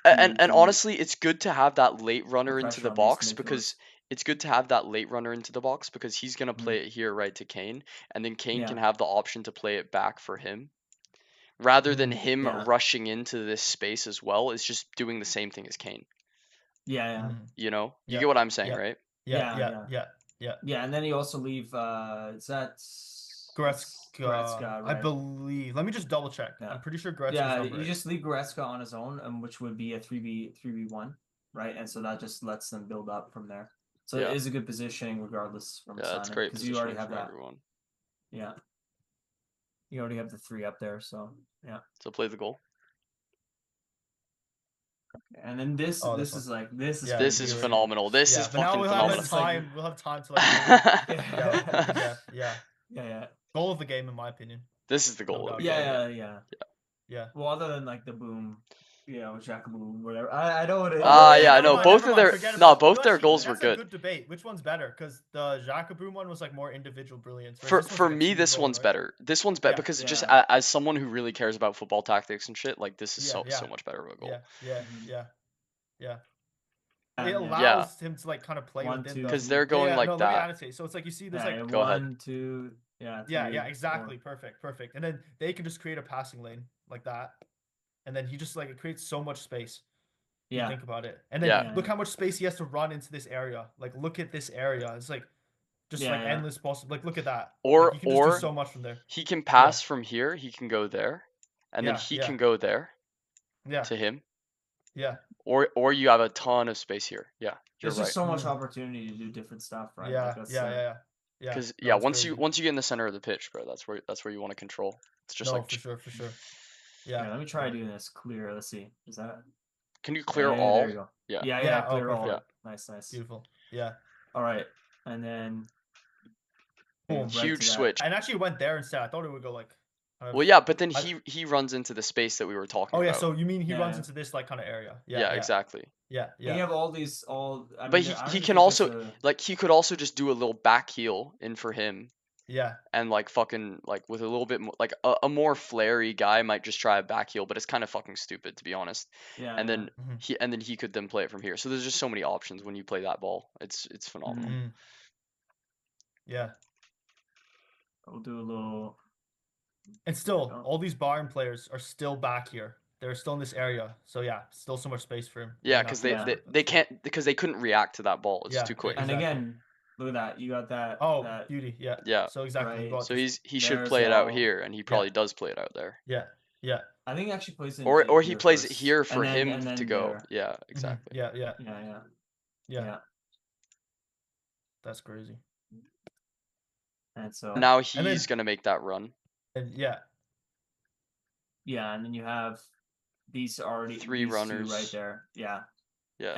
And to honestly, it's good to have that late runner into pressure the on these box because midfielders. it's good to have that late runner into the box because he's gonna play it here right to Kane, and then Kane Yeah. can have the option to play it back for him. Rather than him Yeah. rushing into this space as well, is just doing the same thing as Kane. Yeah, yeah. You know? You Yeah, get what I'm saying, yeah. right? Yeah. And then you also leave is that Goretzka, right? I believe. Let me just double check. Yeah. I'm pretty sure Goretzka's Yeah, number you 8. just leave Goretzka on his own, which would be a 3v1, right? And so that just lets them build up from there. So Yeah. it is a good positioning regardless from Yeah, it's Sane great because you already positioning have for that. everyone. Yeah. You already have the 3 up there, so yeah. So play the goal. And then this Oh, is this like this is Yeah, This is you're- phenomenal. This is but now fucking we'll have phenomenal. time. We'll have time to like. Yeah. Yeah. Goal of the game, in my opinion. This is the goal of the game. Yeah. Well, other than like the boom, Jack boom, whatever. I don't want to. Yeah, I never know. mind, Both never of mind, their forget no, about it. both their Actually, goals were that's good. a good debate. Which one's better? Because the Jackaboom one was like more individual brilliance. For This one's like a me, team this goal, one's right? better. This one's better Yeah. because just Yeah. as someone who really cares about football tactics and shit, like this is so much better of a goal. Yeah. And It then- allows him to like kind of play 1, within 2, the. Because they're going like no, that. let me annotate. So it's like you see, there's like Go ahead. 1, 2, yeah. 3, yeah, exactly, 4. perfect. And then they can just create a passing lane like that, and then he just like it creates so much space. Yeah. You think about it, and then look how much space he has to run into this area. Like look at this area. It's like just endless possible. Like look at that. Or like, you can just do so much from there. He can pass from here. He can go there, and then he can go there. To him. Yeah. Or you have a ton of space here. Yeah, you're There's right. just so much opportunity to do different stuff, right? Yeah, Like Because once you get in the center of the pitch, bro, that's where you want to control. It's just like for sure. Yeah. Let me try doing this clear. Let's see. Is that? Can you clear all? There you go. Yeah. Clear all. Yeah. Nice. Beautiful. Yeah. All right, and then. Boom. Huge switch. And actually went there instead. I thought it would go like. Well, yeah, but then he runs into the space that we were talking about. Oh yeah, so you mean he runs into this like kind of area? Yeah, exactly. Yeah. You have But he can also like he could also just do a little back heel in for him. Yeah. And like fucking like with a little bit more like a more flary guy might just try a back heel, but it's kind of fucking stupid to be honest. Yeah. And then he could then play it from here. So there's just so many options when you play that ball. It's phenomenal. Yeah. I'll do a little. And still, all these Bayern players are still back here. They're still in this area. So yeah, still so much space for him. Yeah, because they can't because they couldn't react to that ball. It's too quick. And again, look at that. You got that. Oh, that, beauty. Yeah. Yeah. So exactly. Right. So he should play it out here, and he probably does play it out there. Yeah. Yeah. I think he actually plays it. Or he plays it here for him to go. There. Yeah, exactly. Yeah. That's crazy. And so now he's gonna make that run. And yeah. Yeah, and then you have these already 3 runners right there. Yeah. Yeah.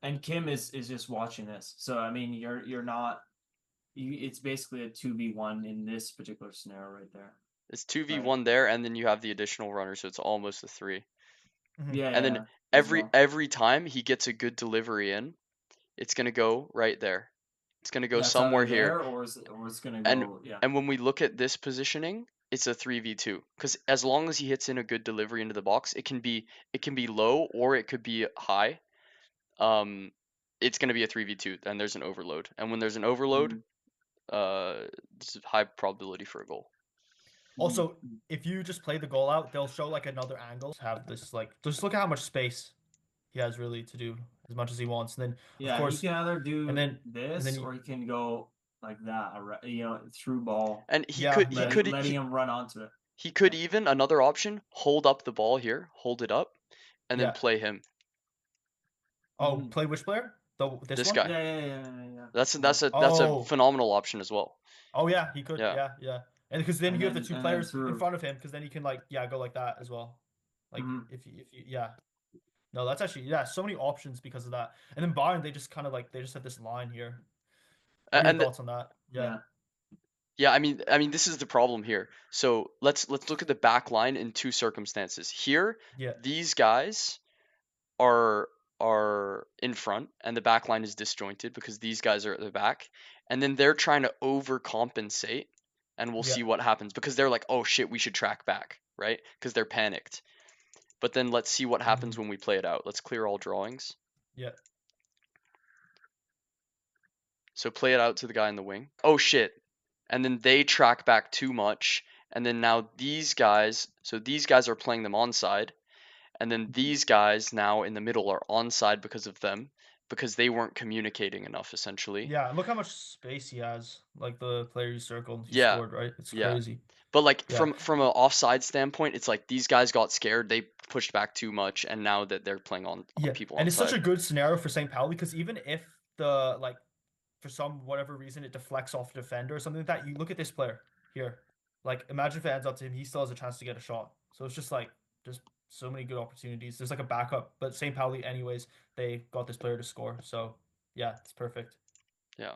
And Kim is just watching this. So I mean, you're not. It's basically a 2v1 in this particular scenario right there. It's 2v1 there, and then you have the additional runner, so it's almost a 3. Yeah, And then yeah, as well. every time he gets a good delivery in, it's gonna go right there. It's gonna go Yeah, it's somewhere either here. there or it's gonna And go. Yeah. and when we look at this positioning, it's a 3v2 because as long as he hits in a good delivery into the box, it can be low or it could be high. It's gonna be a 3v2, and there's an overload. And when there's an overload, it's a high probability for a goal. Also, if you just play the goal out, they'll show like another angle. Have this like just look at how much space he has really to do as much as he wants. And then Yeah, of course, he can either do and then this you, or he can go like that, through ball. And he Yeah, could letting him run onto it. he could even another option hold up the ball here, hold it up, and then Yeah. play him. Oh, play which player? This This one? guy. Yeah. That's a Oh. phenomenal option as well. Oh yeah, he could. Yeah. Yeah. And because then And you have the then- two and then players in through. front of him, because then he can like go like that as well. Like if you yeah. No, that's actually so many options because of that. And then Bayern, they just kind of like they just have this line here. What are your And thoughts on that? Yeah, I mean, this is the problem here. So let's look at the back line in two circumstances. Here, Yeah. these guys are in front, and the back line is disjointed because these guys are at the back, and then they're trying to overcompensate, and we'll see what happens because they're like, oh shit, we should track back, right? Because they're panicked. But then let's see what happens when we play it out. Let's clear all drawings. Yeah. So play it out to the guy in the wing. Oh shit. And then they track back too much. And then now these guys, so these guys are playing them onside. And then these guys now in the middle are onside because of them, because they weren't communicating enough, essentially. Yeah, look how much space he has. Like the player you circled, he Yeah. scored, right? It's Yeah. crazy. But like from an offside standpoint, it's like these guys got scared, they pushed back too much, and now that they're playing on people onside. And it's such a good scenario for St. Pauli because even if the like for some whatever reason it deflects off the defender or something like that, you look at this player here. Like imagine if it ends up to him, he still has a chance to get a shot. So it's just like just so many good opportunities. There's like a backup, but St. Pauli anyways, they got this player to score. So yeah, it's perfect. Yeah.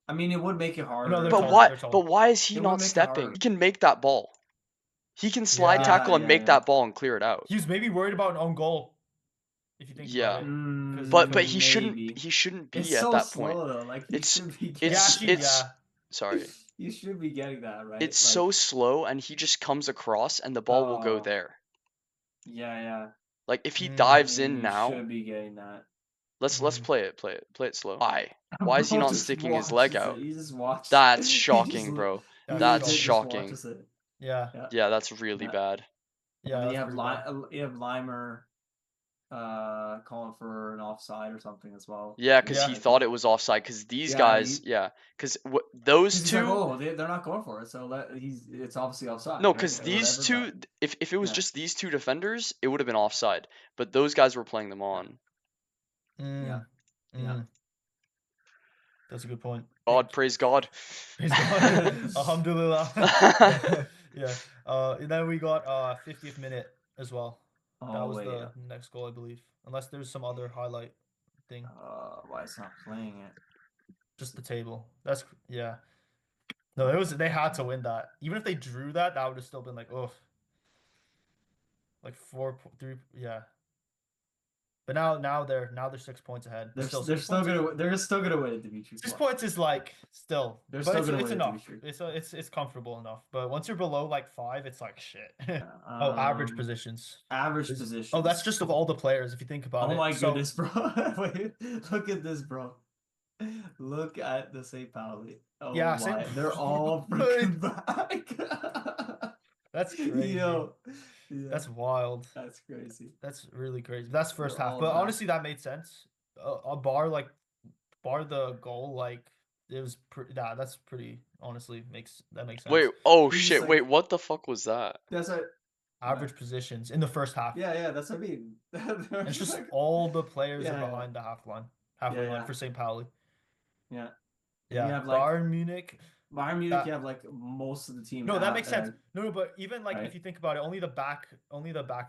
I mean, it would make it harder. No, but why is he not stepping? He can make that ball. He can slide tackle and make that ball and clear it out. He was maybe worried about an own goal. If you think about it. But he shouldn't be it's at so that slow, point. Though. Like Sorry. You should be getting that, right? It's so slow, and he just comes across, and the ball will go there. Yeah. Like if he dives in you now, should be getting that. Let's play it slow. Why is he not sticking his leg out? You just watch. That's shocking, bro. That's shocking. Yeah, that's really bad. Yeah, and you have Limer calling for an offside or something as well. Yeah, because he thought it was offside. Because these guys, because those two. Like, they're not going for it, so it's obviously offside. No, because these two, if it was just these two defenders, it would have been offside. But those guys were playing them on. Yeah. That's a good point. Praise God. Praise God. Alhamdulillah. And then we got 50th minute as well. That was the next goal, I believe. Unless there's some other highlight thing. Why it's not playing it? Just the table. No, they had to win that. Even if they drew that, that would have still been like, oh. Like 4-3, But now they're 6 points ahead. They're still gonna win it, Dimitri. 6 points is like still. They're still gonna win enough. Dimitri. It's comfortable enough. But once you're below like 5, it's like shit. Average positions. Average positions. Oh, that's just of all the players if you think about it. Oh my goodness, bro! Wait, look at this, bro. Look at the St. Pauli. Oh my, they're all freaking back. That's crazy. That's wild. That's crazy. That's really crazy. That's first half. But honestly, that made sense. Bar the goal, like it was pretty. That's pretty. Honestly, makes sense. Wait. Oh shit. Wait. What the fuck was that? That's average positions in the first half. Yeah. That's what I mean. It's just all the players are behind the halfway line for St. Pauli. Yeah. Yeah. You have Bayern Munich. You have like most of the team. No, that makes sense. No, but even like if you think about it, only the back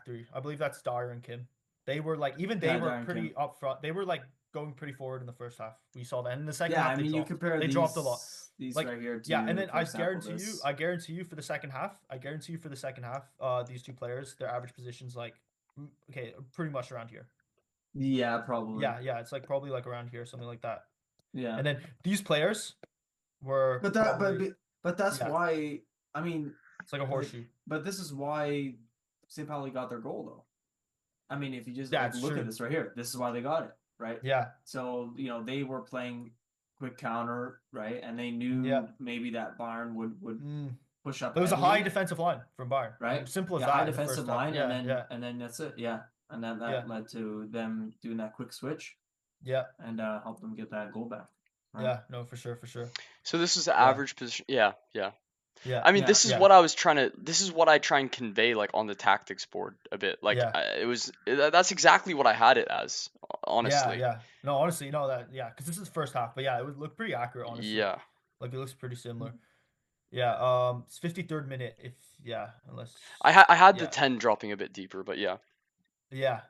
three. I believe that's Dyer and Kim. They were like they were pretty up front. They were like going pretty forward in the first half. We saw that. And in the second Yeah, half, I mean, you compare they dropped a lot. these Like, right here to, yeah, and then for example, I guarantee you for the second half, these two players, their average position's like, okay, pretty much around here. Yeah, probably. Yeah, it's like probably like around here, something like that. Yeah. And then these players were but that's why, I mean, it's like a horseshoe. But this is why St. Pauli got their goal, though. I mean, if you just look at this right here, this is why they got it, right? Yeah. So, they were playing quick counter, right? And they knew maybe that Bayern would push up. There was a high defensive line from Bayern, right? Simple as that. High defensive line, and then that's it. Yeah, and then that led to them doing that quick switch. Yeah, and help them get that goal back. Right? Yeah, no, for sure. So this is the average position. Yeah. Yeah. I mean, this is what I was trying to. This is what I try and convey, like on the tactics board a bit. Like that's exactly what I had it as. Honestly. Yeah. No, honestly, because this is the first half, but it would look pretty accurate. Honestly. Yeah. Like it looks pretty similar. Yeah. It's 53rd minute. Unless I had the 10 dropping a bit deeper, but yeah. Yeah.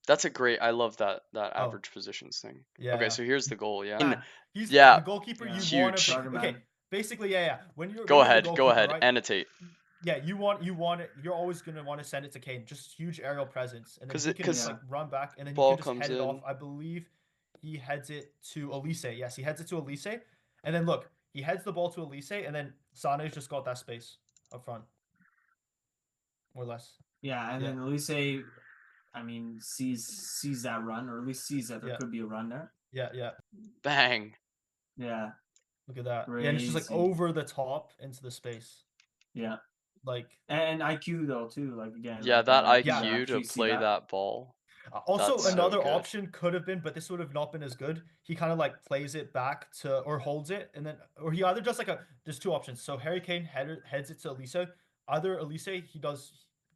That's a great. I love that average positions thing. Yeah. Okay, so here's the goal. Yeah. He's the goalkeeper. You huge. Want to, okay. Basically, yeah. When you're go ahead. Right? Annotate. Yeah, you want it. You're always gonna want to send it to Kane. Just huge aerial presence, and then he can like run back, and then ball you can just comes head it in. off. I believe he heads it to Elise. Yes, he heads it to Elise, and then look, he heads the ball to Elise, and then Sane's just got that space up front, more or less. Yeah, and then Elise, I mean, sees that run, or at least sees that there could be a run there. Yeah. Bang. Yeah. Look at that. Crazy. Yeah, and it's just like over the top into the space. Yeah. Like and IQ though too, like again. Yeah, like, that IQ to play that ball. Also, another option could have been, but this would have not been as good. He kind of like plays it back to, or holds it, and then, or he either does like there's two options. So Harry Kane heads it to Elise. Either Elise,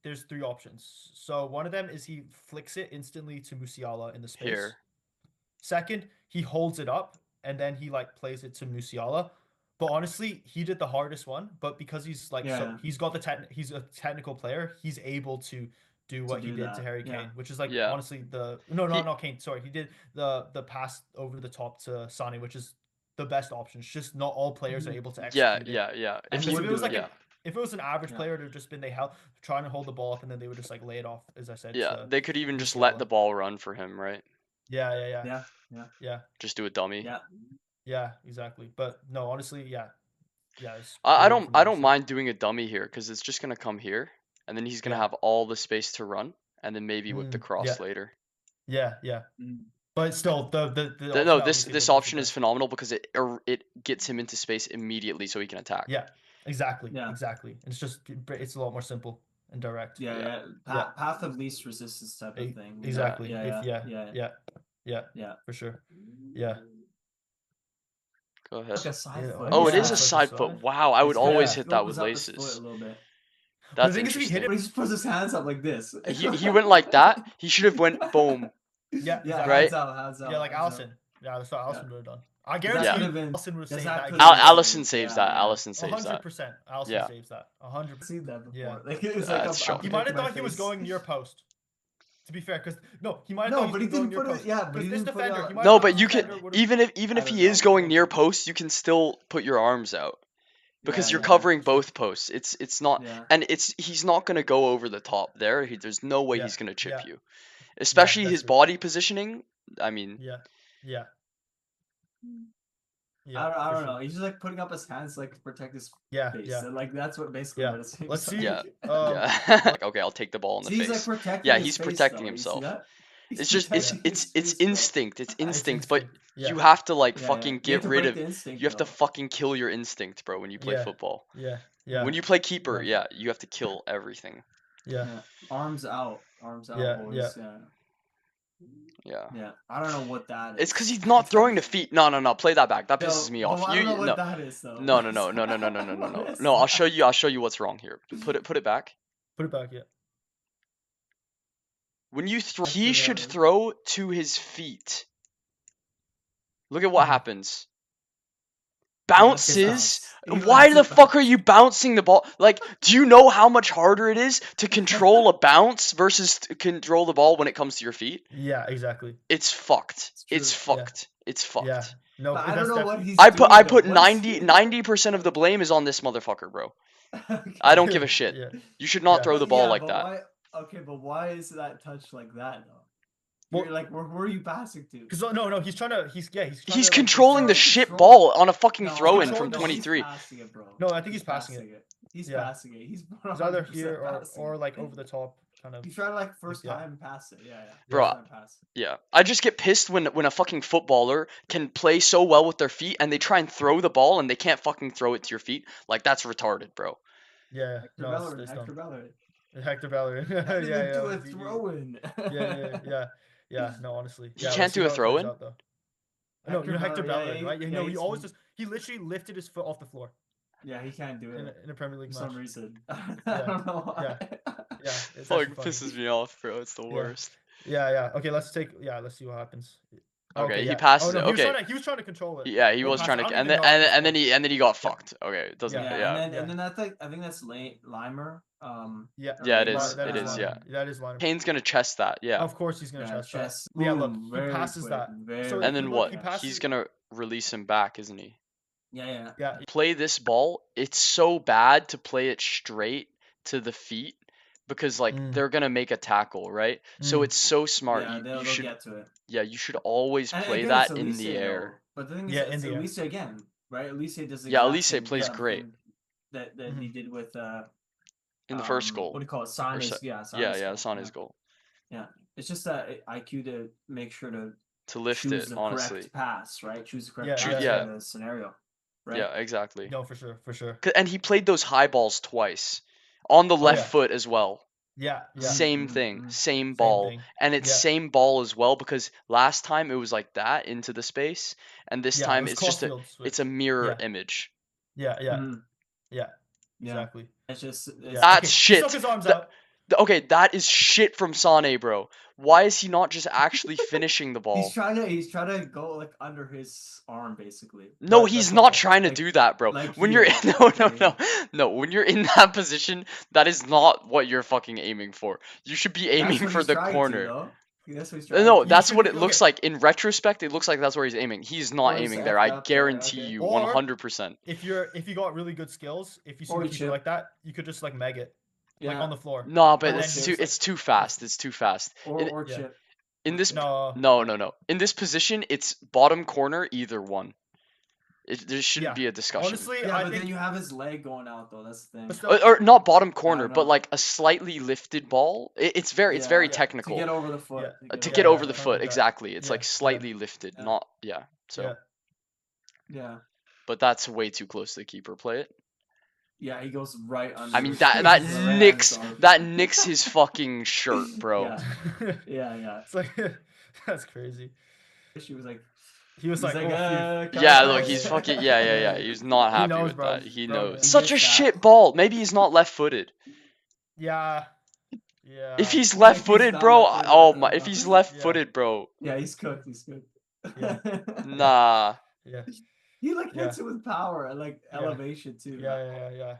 there's three options. So one of them is he flicks it instantly to Musiala in the space. Here. Second, he holds it up and then he like plays it to Musiala. But honestly, he did the hardest one. But because he's like, so he's got he's a technical player. He's able to do what he did to Harry Kane, which is like honestly not Kane. Sorry, he did the pass over the top to Sane, which is the best option. It's just not all players are able to execute it. Yeah. If it was an average player, it would have just been trying to hold the ball up and then they would just like lay it off, as I said. Yeah, they could even just let the ball run for him, right? Yeah. Just do a dummy. Yeah, exactly. But no, honestly, yeah. I don't mind doing a dummy here because it's just gonna come here, and then he's gonna have all the space to run, and then maybe with the cross later. Yeah. But still, this option is phenomenal because it gets him into space immediately so he can attack. Yeah, exactly. It's a lot more simple and direct. Path of least resistance type of thing. Exactly. Yeah, for sure. Yeah. Go ahead. Like a side foot. Oh, it is a side foot. Wow, I would always hit that with laces. A little bit. That's interesting. He just puts his hands up like this. He went like that. He should have went boom. Yeah, right. Hands out, yeah, like Allison. Yeah, that's what Allison would have done. I guarantee Allison would have saved that. Allison saves that. Allison saves that. 100%. Allison saves that. 100%. Seen that before. Yeah. Like, it was like he might have thought he was going near post. To be fair, because he might have thought he was going near post. Yeah, but he didn't put it. No, but you can even if he is going near post, you can still put your arms out because you're covering both posts. It's not, and he's not gonna go over the top there. There's no way he's gonna chip you, especially his body positioning. I mean, yeah. I don't know. He's just like putting up his hands like to protect his face. Yeah. And, like that's what basically what it seems. Let's see. Okay, I'll take the ball in the face. He's like protecting he's protecting himself. It's just it's instinct. It's instinct, but you have to fucking get rid of. You have to fucking kill your instinct, bro. When you play football. Yeah. When you play keeper, you have to kill everything. Yeah. Arms out, boys. Yeah. I don't know what that is. It's because he's not throwing the feet. No. Play that back. That pisses me off. I don't know what that is though. No. No, I'll show you what's wrong here. Put it back. Put it back. Yeah. When you throw, he should throw to his feet. Look at what happens. bounces. He Why lets the it fuck are bounce. you bouncing the ball? Like, do you know how much harder it is to control a bounce versus to control the ball when it comes to your feet? Yeah, exactly. It's fucked. It's true. fucked. It's fucked. Yeah. No, But I that's don't know what definitely. he's I doing. put though. What's 90% of the blame is on this motherfucker, bro. Okay. I don't give a shit. Yeah. You should not Yeah. throw the ball like but that. Why? Okay, but why is that touch like that though? Well- You're like, where are you passing to? Because no, he's trying to. He's trying He's to, like, controlling the He's shit control- ball on a fucking No, throw-in no, from no, he's 23. He's passing it, bro. No, I think he's passing it. He's Yeah. passing it. He's He's either 100% here passing or it. like over the top, kind of. He's trying to like first yeah. time pass it. Yeah. Bro, First time pass it. Yeah, I just get pissed when a fucking footballer can play so well with their feet and they try and throw the ball and they can't fucking throw it to your feet. Like, that's retarded, bro. Yeah. Hector No, Bellerin. it's Hector dumb. Bellerin. Hector Bellerin. Can't even yeah. do a throw-in. Yeah. No, honestly. He Yeah, can't let's see do a how it plays throw-in? out, though. No, you know Hector Bellerin, right? yeah, No, he he's- always just. He literally lifted his foot off the floor Yeah, he can't do it in a Premier League for match. some reason. I Yeah, don't know why. Yeah, it's Fuck, actually funny. pisses me off, bro. It's the Yeah. worst. Yeah. Okay, let's see what happens. Okay, he yeah. passes oh, no, it. Okay. He was trying to control it. Yeah, he Or was pass trying it. to, I don't and even then know how this and then he got fucked. Okay, it doesn't. Yeah, Yeah, and then that's like I think that's Limer. Yeah. Yeah, it Limer, is. It is. Yeah. That is line. Kane's gonna chest that. Yeah. Of course he's gonna Yeah, chest chest. that. Yeah, look, Boom, he very passes quick, that. very So quick. And then look, what? he passes- He's gonna release him back, isn't he? Yeah. Yeah. Play this ball. It's so bad to play it straight to the feet because like they're gonna make a tackle, right? So it's so smart. Yeah, you they'll should get to it. Yeah, you should always And play again, that it's in Elise, the air. But the thing is, Yeah, it's in the air. Elise again, right? Elise does the Yeah, exact Elise same plays thing great. that he did with In the first goal. What do you call it? Or Sane's, se- yeah, Sane's goal. Yeah, it's just that IQ to make sure to lift choose it, the honestly. correct pass, right? Choose the correct Yeah, pass yeah. for the scenario, right? Yeah, exactly. No, for sure. And he played those high balls twice on the left yeah. foot as well. Yeah. Same Mhm, thing, mhm. same ball, thing. and it's Yeah. same ball as well because last time it was like that into the space, and this Yeah, it time was it's just crossfield switch. it's a mirror Yeah. image. Yeah. Mhm. Yeah. Yeah. Exactly. It's just Yeah. That's Okay, he shit. stuck his arms That- out. Okay, that is shit from Sane, bro. Why is he not just actually finishing the ball? he's trying to go like under his arm basically. No, But he's that's not okay. trying to Like- do that, bro. like When you're here, no, when you're in that position, that is not what you're fucking aiming for. You should be That's aiming what for he's the trying to, corner. though. That's what he's trying No, to. that's should what be- it looks okay. like. In retrospect, it looks like that's where he's aiming. He's not Or he's aiming there. effed I up there, guarantee okay. you, Or- 100%. If you got really good skills, if you see Or the you keeper chip. like that, you could just like meg it, like Yeah. on the floor. No, but And then it's just, too like- it's too fast. It's too fast. Or Yeah. chip. In this No. No. In this position, it's bottom corner either one. There shouldn't Yeah. be a discussion. Honestly, Yeah, I but think then you have his leg going out though. That's the thing. but still, Or not bottom corner, don't but know. like a slightly lifted ball. It's very Yeah. technical. To get over the foot. To Yeah, get over the something foot, like that. exactly. It's Yeah, like slightly lifted, Yeah. not So, Yeah. Yeah. but that's way too close to the keeper. Play it. Yeah, he goes right under. I mean his- that right under nicks his arm. that nicks his fucking shirt, bro. Yeah. It's like that's crazy. She was like, He was he's like, like, oh, phew. Yeah, guys." look, he's fucking yeah. He's not He happy knows, with bro. that. He Bro, knows. he Such a gets that. shit ball. Maybe he's not left-footed. Yeah. If he's Like, left-footed, not bro, left-footed, oh I my! don't If know. he's left-footed, bro, Yeah, he's cooked. Yeah. nah. Yeah. He like Yeah. hits it with power and like Yeah. elevation too. Yeah.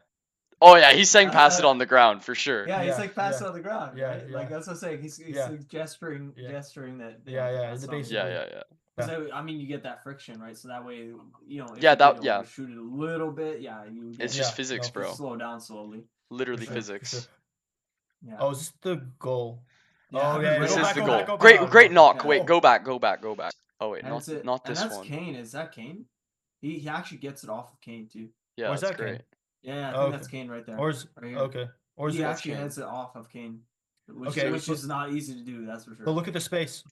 Oh yeah, he's saying pass it on the ground for sure. Yeah, he's Yeah, like passing yeah. on the ground. Yeah, Right? Like yeah. that's what I'm saying. He's Yeah. like gesturing Yeah. that. Yeah, that's the all. basic- Yeah. So, I mean, you get that friction, right? So that way, you know, if Yeah, you that- did yeah. overshoot it a little bit, yeah, you get It's just Yeah, physics, no, bro. slow down slowly. Literally For sure, for physics. sure. Yeah. Oh, is this the goal? Yeah, Oh, yeah, This go is back, the go goal. back, go Great, back. great knock. Yeah. Wait, go back. Oh wait, And not it's it. not And this that's one. Kane. Is that Kane? He actually gets it off of Kane too. Yeah, Where's that's that Kane? great. Yeah, I think Okay. that's Kane right there. Or is right here. okay? Or is He it actually Kane? heads it off of Kane, which Okay, which but- is not easy to do. That's for sure. But look at the space.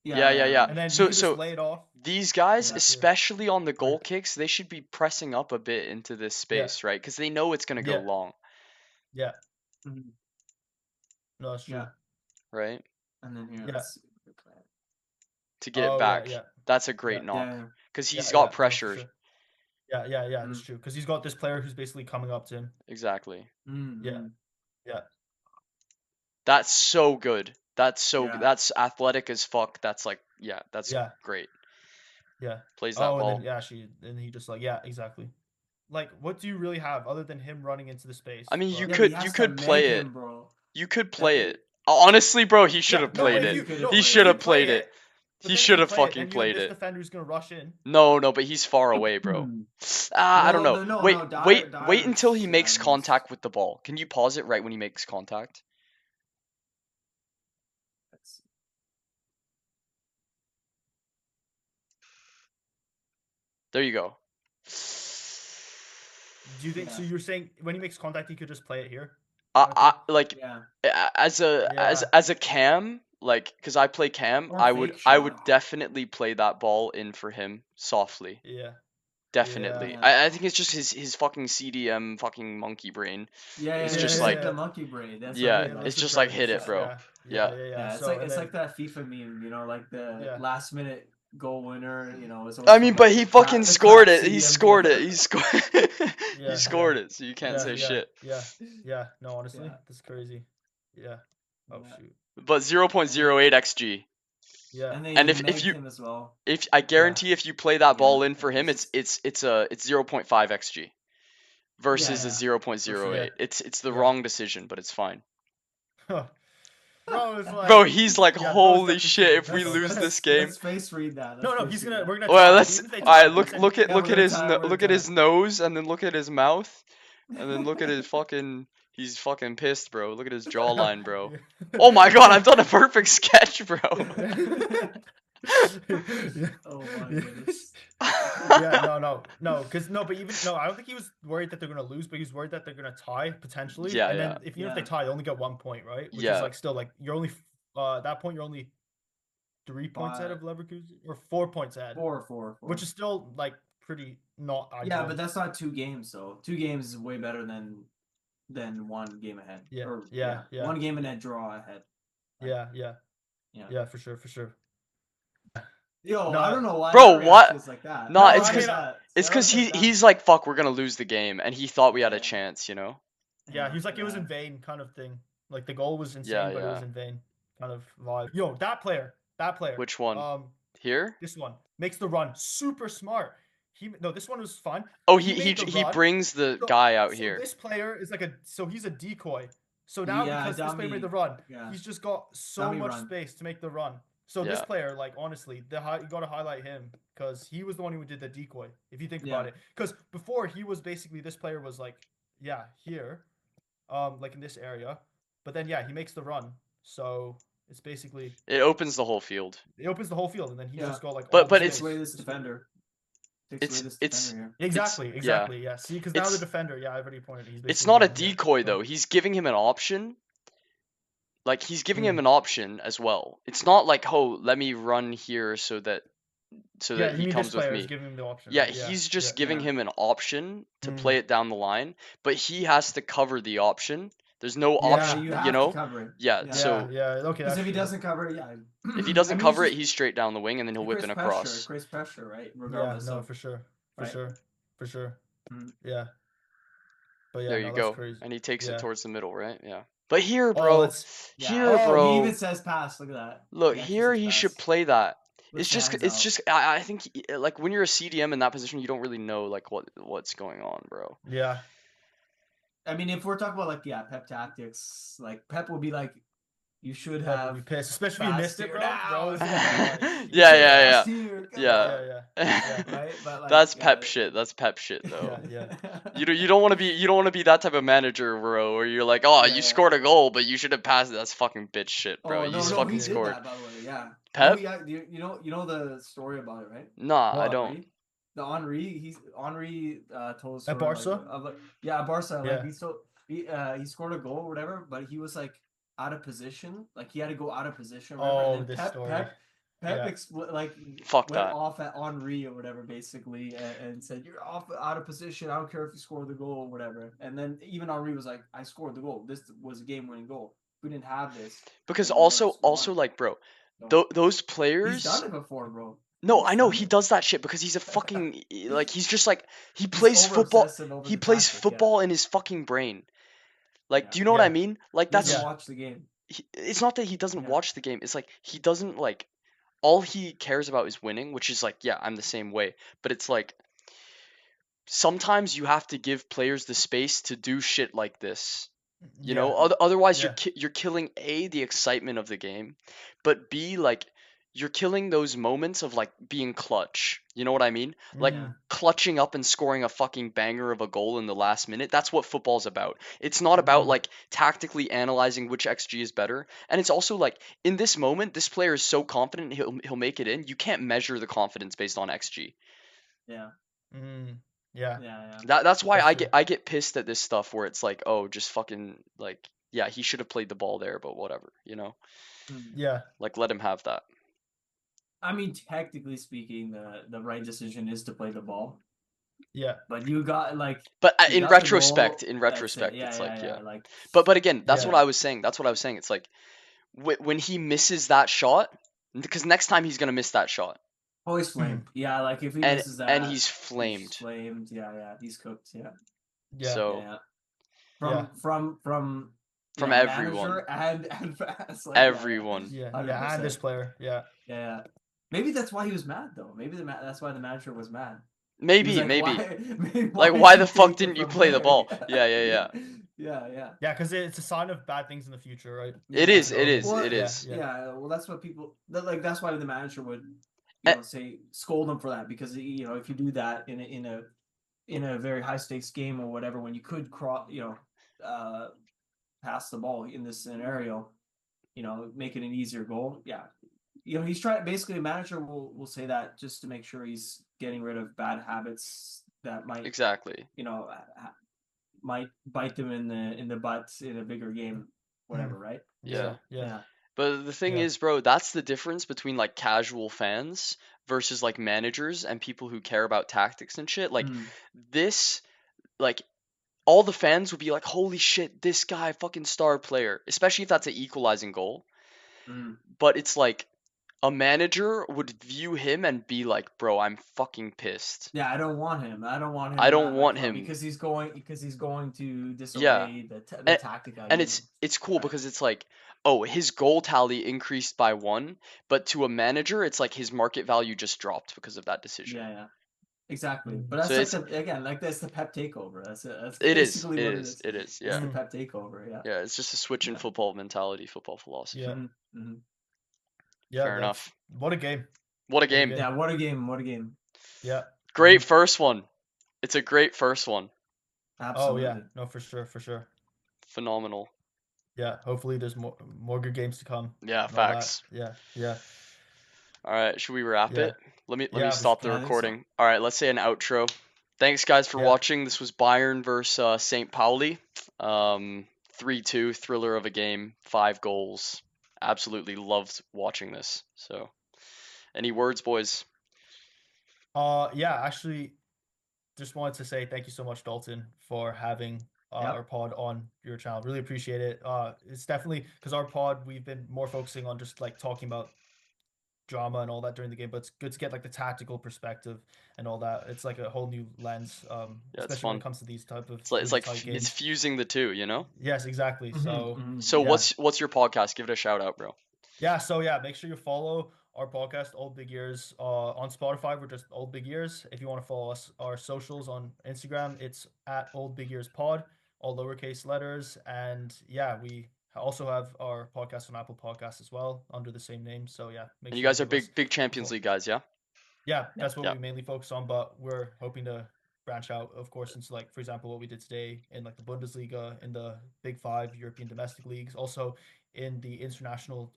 Yeah. And then So- you just so- lay it off. These guys, Yeah. especially on the goal kicks, they should be pressing up a bit into this space, right? Because they know it's gonna go Yeah. long, Yeah. Mhm. No, that's true. Yeah. right? And then here, Yeah. let's see. To get Oh, it back. Yeah. That's a great Yeah. knock. Yeah. Because Yeah, he's yeah, got no, for pressure. sure. Yeah, that's Mm. true. Because he's got this player who's basically coming up to him. Exactly. Mm-hmm. Yeah. That's so good. That's Yeah. that's athletic as fuck. That's like, that's Yeah. great. Yeah. Plays that Oh, and ball. then and he just like exactly. Like, what do you really have other than him running into the space? I mean, But- you Yeah, but he could has to play make it. him, bro. You could play it. Honestly, bro, he should have no, played if it. you- no, He if should you have play played it. but He then if should you have play it, fucking then you have played this it. defender who's gonna rush in. No, but he's far away, bro. I don't Well, know. no, Wait, no, wait Dyer's, until he makes he's- contact with the ball. Can you pause it right when he makes contact? There you go. Do you think so? You're saying when he makes contact, he could just play it here? Like Yeah. as a cam, like, because I play cam, Or I fake would shot. definitely play that ball in for him softly. Yeah. Definitely. Yeah. I think it's just his fucking CDM fucking monkey brain. Yeah, It's yeah, just it's like the monkey brain. That's yeah, what it is. it's the just like brain, hit it's it, bro. Yeah. Yeah, So, it's like that FIFA meme, you know, like the last minute goal winner, you know. I mean, but he fucking scored it. He scored it. He scored. He scored it. So you can't say shit. Yeah. No, honestly, Yeah. that's crazy. Yeah. Oh Yeah. shoot. But 0.08 xg. Yeah. And if if you him as well. if I guarantee if you play that ball in for him, it's- it's 0.5 xg versus a Yeah. 0.08. It's the Yeah. wrong decision, but it's fine. Bro, it's like, Bro, he's like, yeah, holy that's the shit! shit. If we That's- lose that's- this game, Let's face read that. No, Let's he's face gonna. read We're that. gonna. well, tie. let's. Even if they All tie, right, we look said- look at Yeah, look we're at gonna his tie, we're look gonna at his tie. nose, and then look at his mouth, and then look at his fucking. He's fucking pissed, bro. Look at his jawline, bro. Oh my god, I've done a perfect sketch, bro. Oh my goodness. But I don't think he was worried that they're gonna lose, but he's worried that they're gonna tie potentially. Yeah, and then yeah. if they tie, they only get 1 point, right? Which Yeah. is like still like you're only at that point you're only 3 points ahead of Leverkusen or 4 points ahead. Four. Which is still like pretty not ideal. Yeah, but that's not 2 games though. 2 games is way better than 1 game ahead. Yeah, Or, yeah. 1 game and then draw ahead. Yeah, for sure. Yo, No, I don't know why. Bro, that what? reaction is like that. No, No, it's I mean, because it's because he's like, fuck, we're gonna lose the game, and he thought we had a Yeah. chance, you know. Yeah, he was like, it was in vain kind of thing. Like the goal was insane, Yeah, but it was yeah. in vain kind of vibe. Yo, that player. Which one? Here? This one makes the run super smart. This one was fun. Oh, He he made the run. brings the So- guy out so here. This player is like he's a decoy. So now Yeah, because this player made the run, Yeah. he's just got so Dummy much run. space to make the run. So this Yeah. player, like honestly, you got to highlight him because he was the one who did the decoy. If you think Yeah. about it, because before he was basically this player was like, here, like in this area, but then he makes the run. So it's basically It opens the whole field. it opens the whole field, and then he's Yeah. just got like. But- all but the it's- Takes away space. this defender. It's- Defender here. Exactly. Yeah. See, because now the It's- defender. Yeah, I've already pointed. He's It's basically not a doing it. decoy So- though. He's giving him an option. Like he's giving him Mm. an option as well. It's not like, oh, let me run here so that you he mean comes this with player me. is giving him the option. Yeah, right? he's just yeah. giving him an option to Mm. play it down the line, but he has to cover the option. There's no Yeah, option, you you have know? to cover it. Yeah, so Okay. Because if he true. doesn't cover it, if he doesn't I mean, cover it's it, he's straight down the wing, and then he'll it whip creates it pressure, across. It creates pressure, right? Yeah, Regardless no, of, for sure. Mm. Yeah. But yeah, There no, you that's go. crazy. And he takes Yeah. it towards the middle, right? Yeah. But here, Oh, bro. Yeah. Here, Oh, bro. he even says pass. Look at that. Look, He actually here says he should pass. play that. With It's the just, hands it's out. just. I think like when you're a CDM in that position, you don't really know like what's going on, bro. Yeah. I mean, if we're talking about like Pep tactics, like Pep would be like, you should I'd have be pissed, especially if you missed it, bro. now. It's like, Yeah. fast here, come Yeah. on. yeah. Right? But like, That's Pep shit. That's Pep shit though. Yeah. You don't want to be that type of manager, bro, where you're like, oh, Yeah. you scored a goal, but you should have passed it. That's fucking bitch shit, bro. Oh, You no, just no, fucking he did scored. that, by the way. Yeah. Pep? You know the story about it, right? Nah, I What? don't. The Henri, Henri told us At Barca? At Barca, like Yeah. he scored a goal or whatever, but he was like out of position, like he had to go out of position. Or Oh, whatever. And this then story. Pep Yeah. Fuck went that. off at Henri or whatever, basically, and said you're out of position. I don't care if you score the goal or whatever. And then even Henri was like, I scored the goal. This was a game-winning goal. We didn't have this. Because then we also won. like, bro, So, those he's players. done it before, bro. No, He's I know done he it. does that shit because he's a fucking like he's just like he He's plays football. over-obsessive over He the plays tactic, football in his fucking brain. Like, Yeah. do you know what Yeah. I mean? Like He doesn't that's watch the game. it's not that he doesn't Yeah. watch the game. It's like he doesn't like all he cares about is winning, which is like, yeah, I'm the same way. But it's like sometimes you have to give players the space to do shit like this. You know, otherwise you're killing A, the excitement of the game, but B, like you're killing those moments of like being clutch. You know what I mean? Like clutching up and scoring a fucking banger of a goal in the last minute. That's what football's about. It's not about like tactically analyzing which XG is better. And it's also like in this moment, this player is so confident he'll make it in. You can't measure the confidence based on XG. Yeah. Yeah. That's why I get pissed at this stuff where it's like, oh, just fucking like, yeah, he should have played the ball there, but whatever, you know? Yeah. Like, let him have that. I mean, technically speaking, the right decision is to play the ball. Yeah. But you got like. But in retrospect, it's like, yeah. Like, but again, that's what I was saying. That's what I was saying. It's like when he misses that shot, because next time he's gonna miss that shot. Oh, he's flamed. Yeah, like if he misses that, and he's flamed. He's flamed. Yeah, he's cooked. Yeah. So. Yeah. From everyone and fans, like, everyone. Yeah, and this player. Yeah. Maybe that's why he was mad though. Maybe that's why the manager was mad. Maybe. Why why the fuck didn't you play the ball? Yeah. Yeah, because it's a sign of bad things in the future, right? It is. Yeah, well, that's what people like. That's why the manager would, say scold him for that, because if you do that in a very high stakes game or whatever, when you could pass the ball in this scenario, make it an easier goal. Yeah, he's trying. Basically, the manager will say that just to make sure he's getting rid of bad habits that might might bite them in the butt in a bigger game, whatever, right? Yeah. Yeah. But the thing is, bro, that's the difference between like casual fans versus like managers and people who care about tactics and shit. Like this, like all the fans would be like, holy shit, this guy, fucking star player, especially if that's an equalizing goal. But it's like a manager would view him and be like, bro, I'm fucking pissed. Yeah, I don't want him. I don't want him because he's going to disobey the tactic. And it's cool because it's like, oh, his goal tally increased by 1, but to a manager, it's like his market value just dropped because of that decision. Yeah. Exactly. But that's so that's the Pep takeover. That's it is. Basically what it is. It is. Yeah. It's the Pep takeover. Yeah. Yeah, it's just a switch in football mentality, football philosophy. Yeah. Yeah. Fair enough. What a game. Yeah, what a game. Yeah. Great first one. It's a great first one. Absolutely. Oh yeah. No, for sure. Phenomenal. Yeah, hopefully there's more good games to come. Yeah, facts. Yeah. All right, should we wrap it? Let me stop the recording. So. All right, let's say an outro. Thanks guys for watching. This was Bayern versus St. Pauli. 3-2 thriller of a game, 5 goals. Absolutely loved watching this. So, any words, boys? Actually, just wanted to say thank you so much, Dalton, for having our pod on your channel. Really appreciate it. It's definitely because our pod, we've been more focusing on just like talking about drama and all that during the game, but it's good to get like the tactical perspective and all that. It's like a whole new lens, especially when it comes to these type of it's like it's fusing the two, you know? Yes, exactly. So what's your podcast? Give it a shout out, bro. Yeah, make sure you follow our podcast, OldBigEars, on Spotify. We're just OldBigEars. If you want to follow us, our socials on Instagram, it's at OldBigEarsPod, all lowercase letters. And we also have our podcast on Apple Podcasts as well under the same name. So and you guys are big Champions League guys, yeah? Yeah, that's what we mainly focus on, but we're hoping to branch out, of course, into like, for example, what we did today in like the Bundesliga, in the Big 5 European domestic leagues, also in the international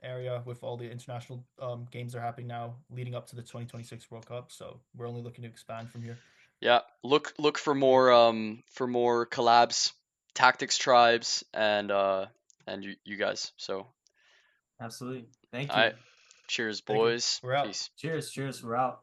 area with all the international games that are happening now leading up to the 2026 World Cup. So we're only looking to expand from here. Yeah, look for more collabs, tactics tribes, and you guys. So absolutely, thank you. All right, cheers, boys. We're out. Peace. Cheers. We're out.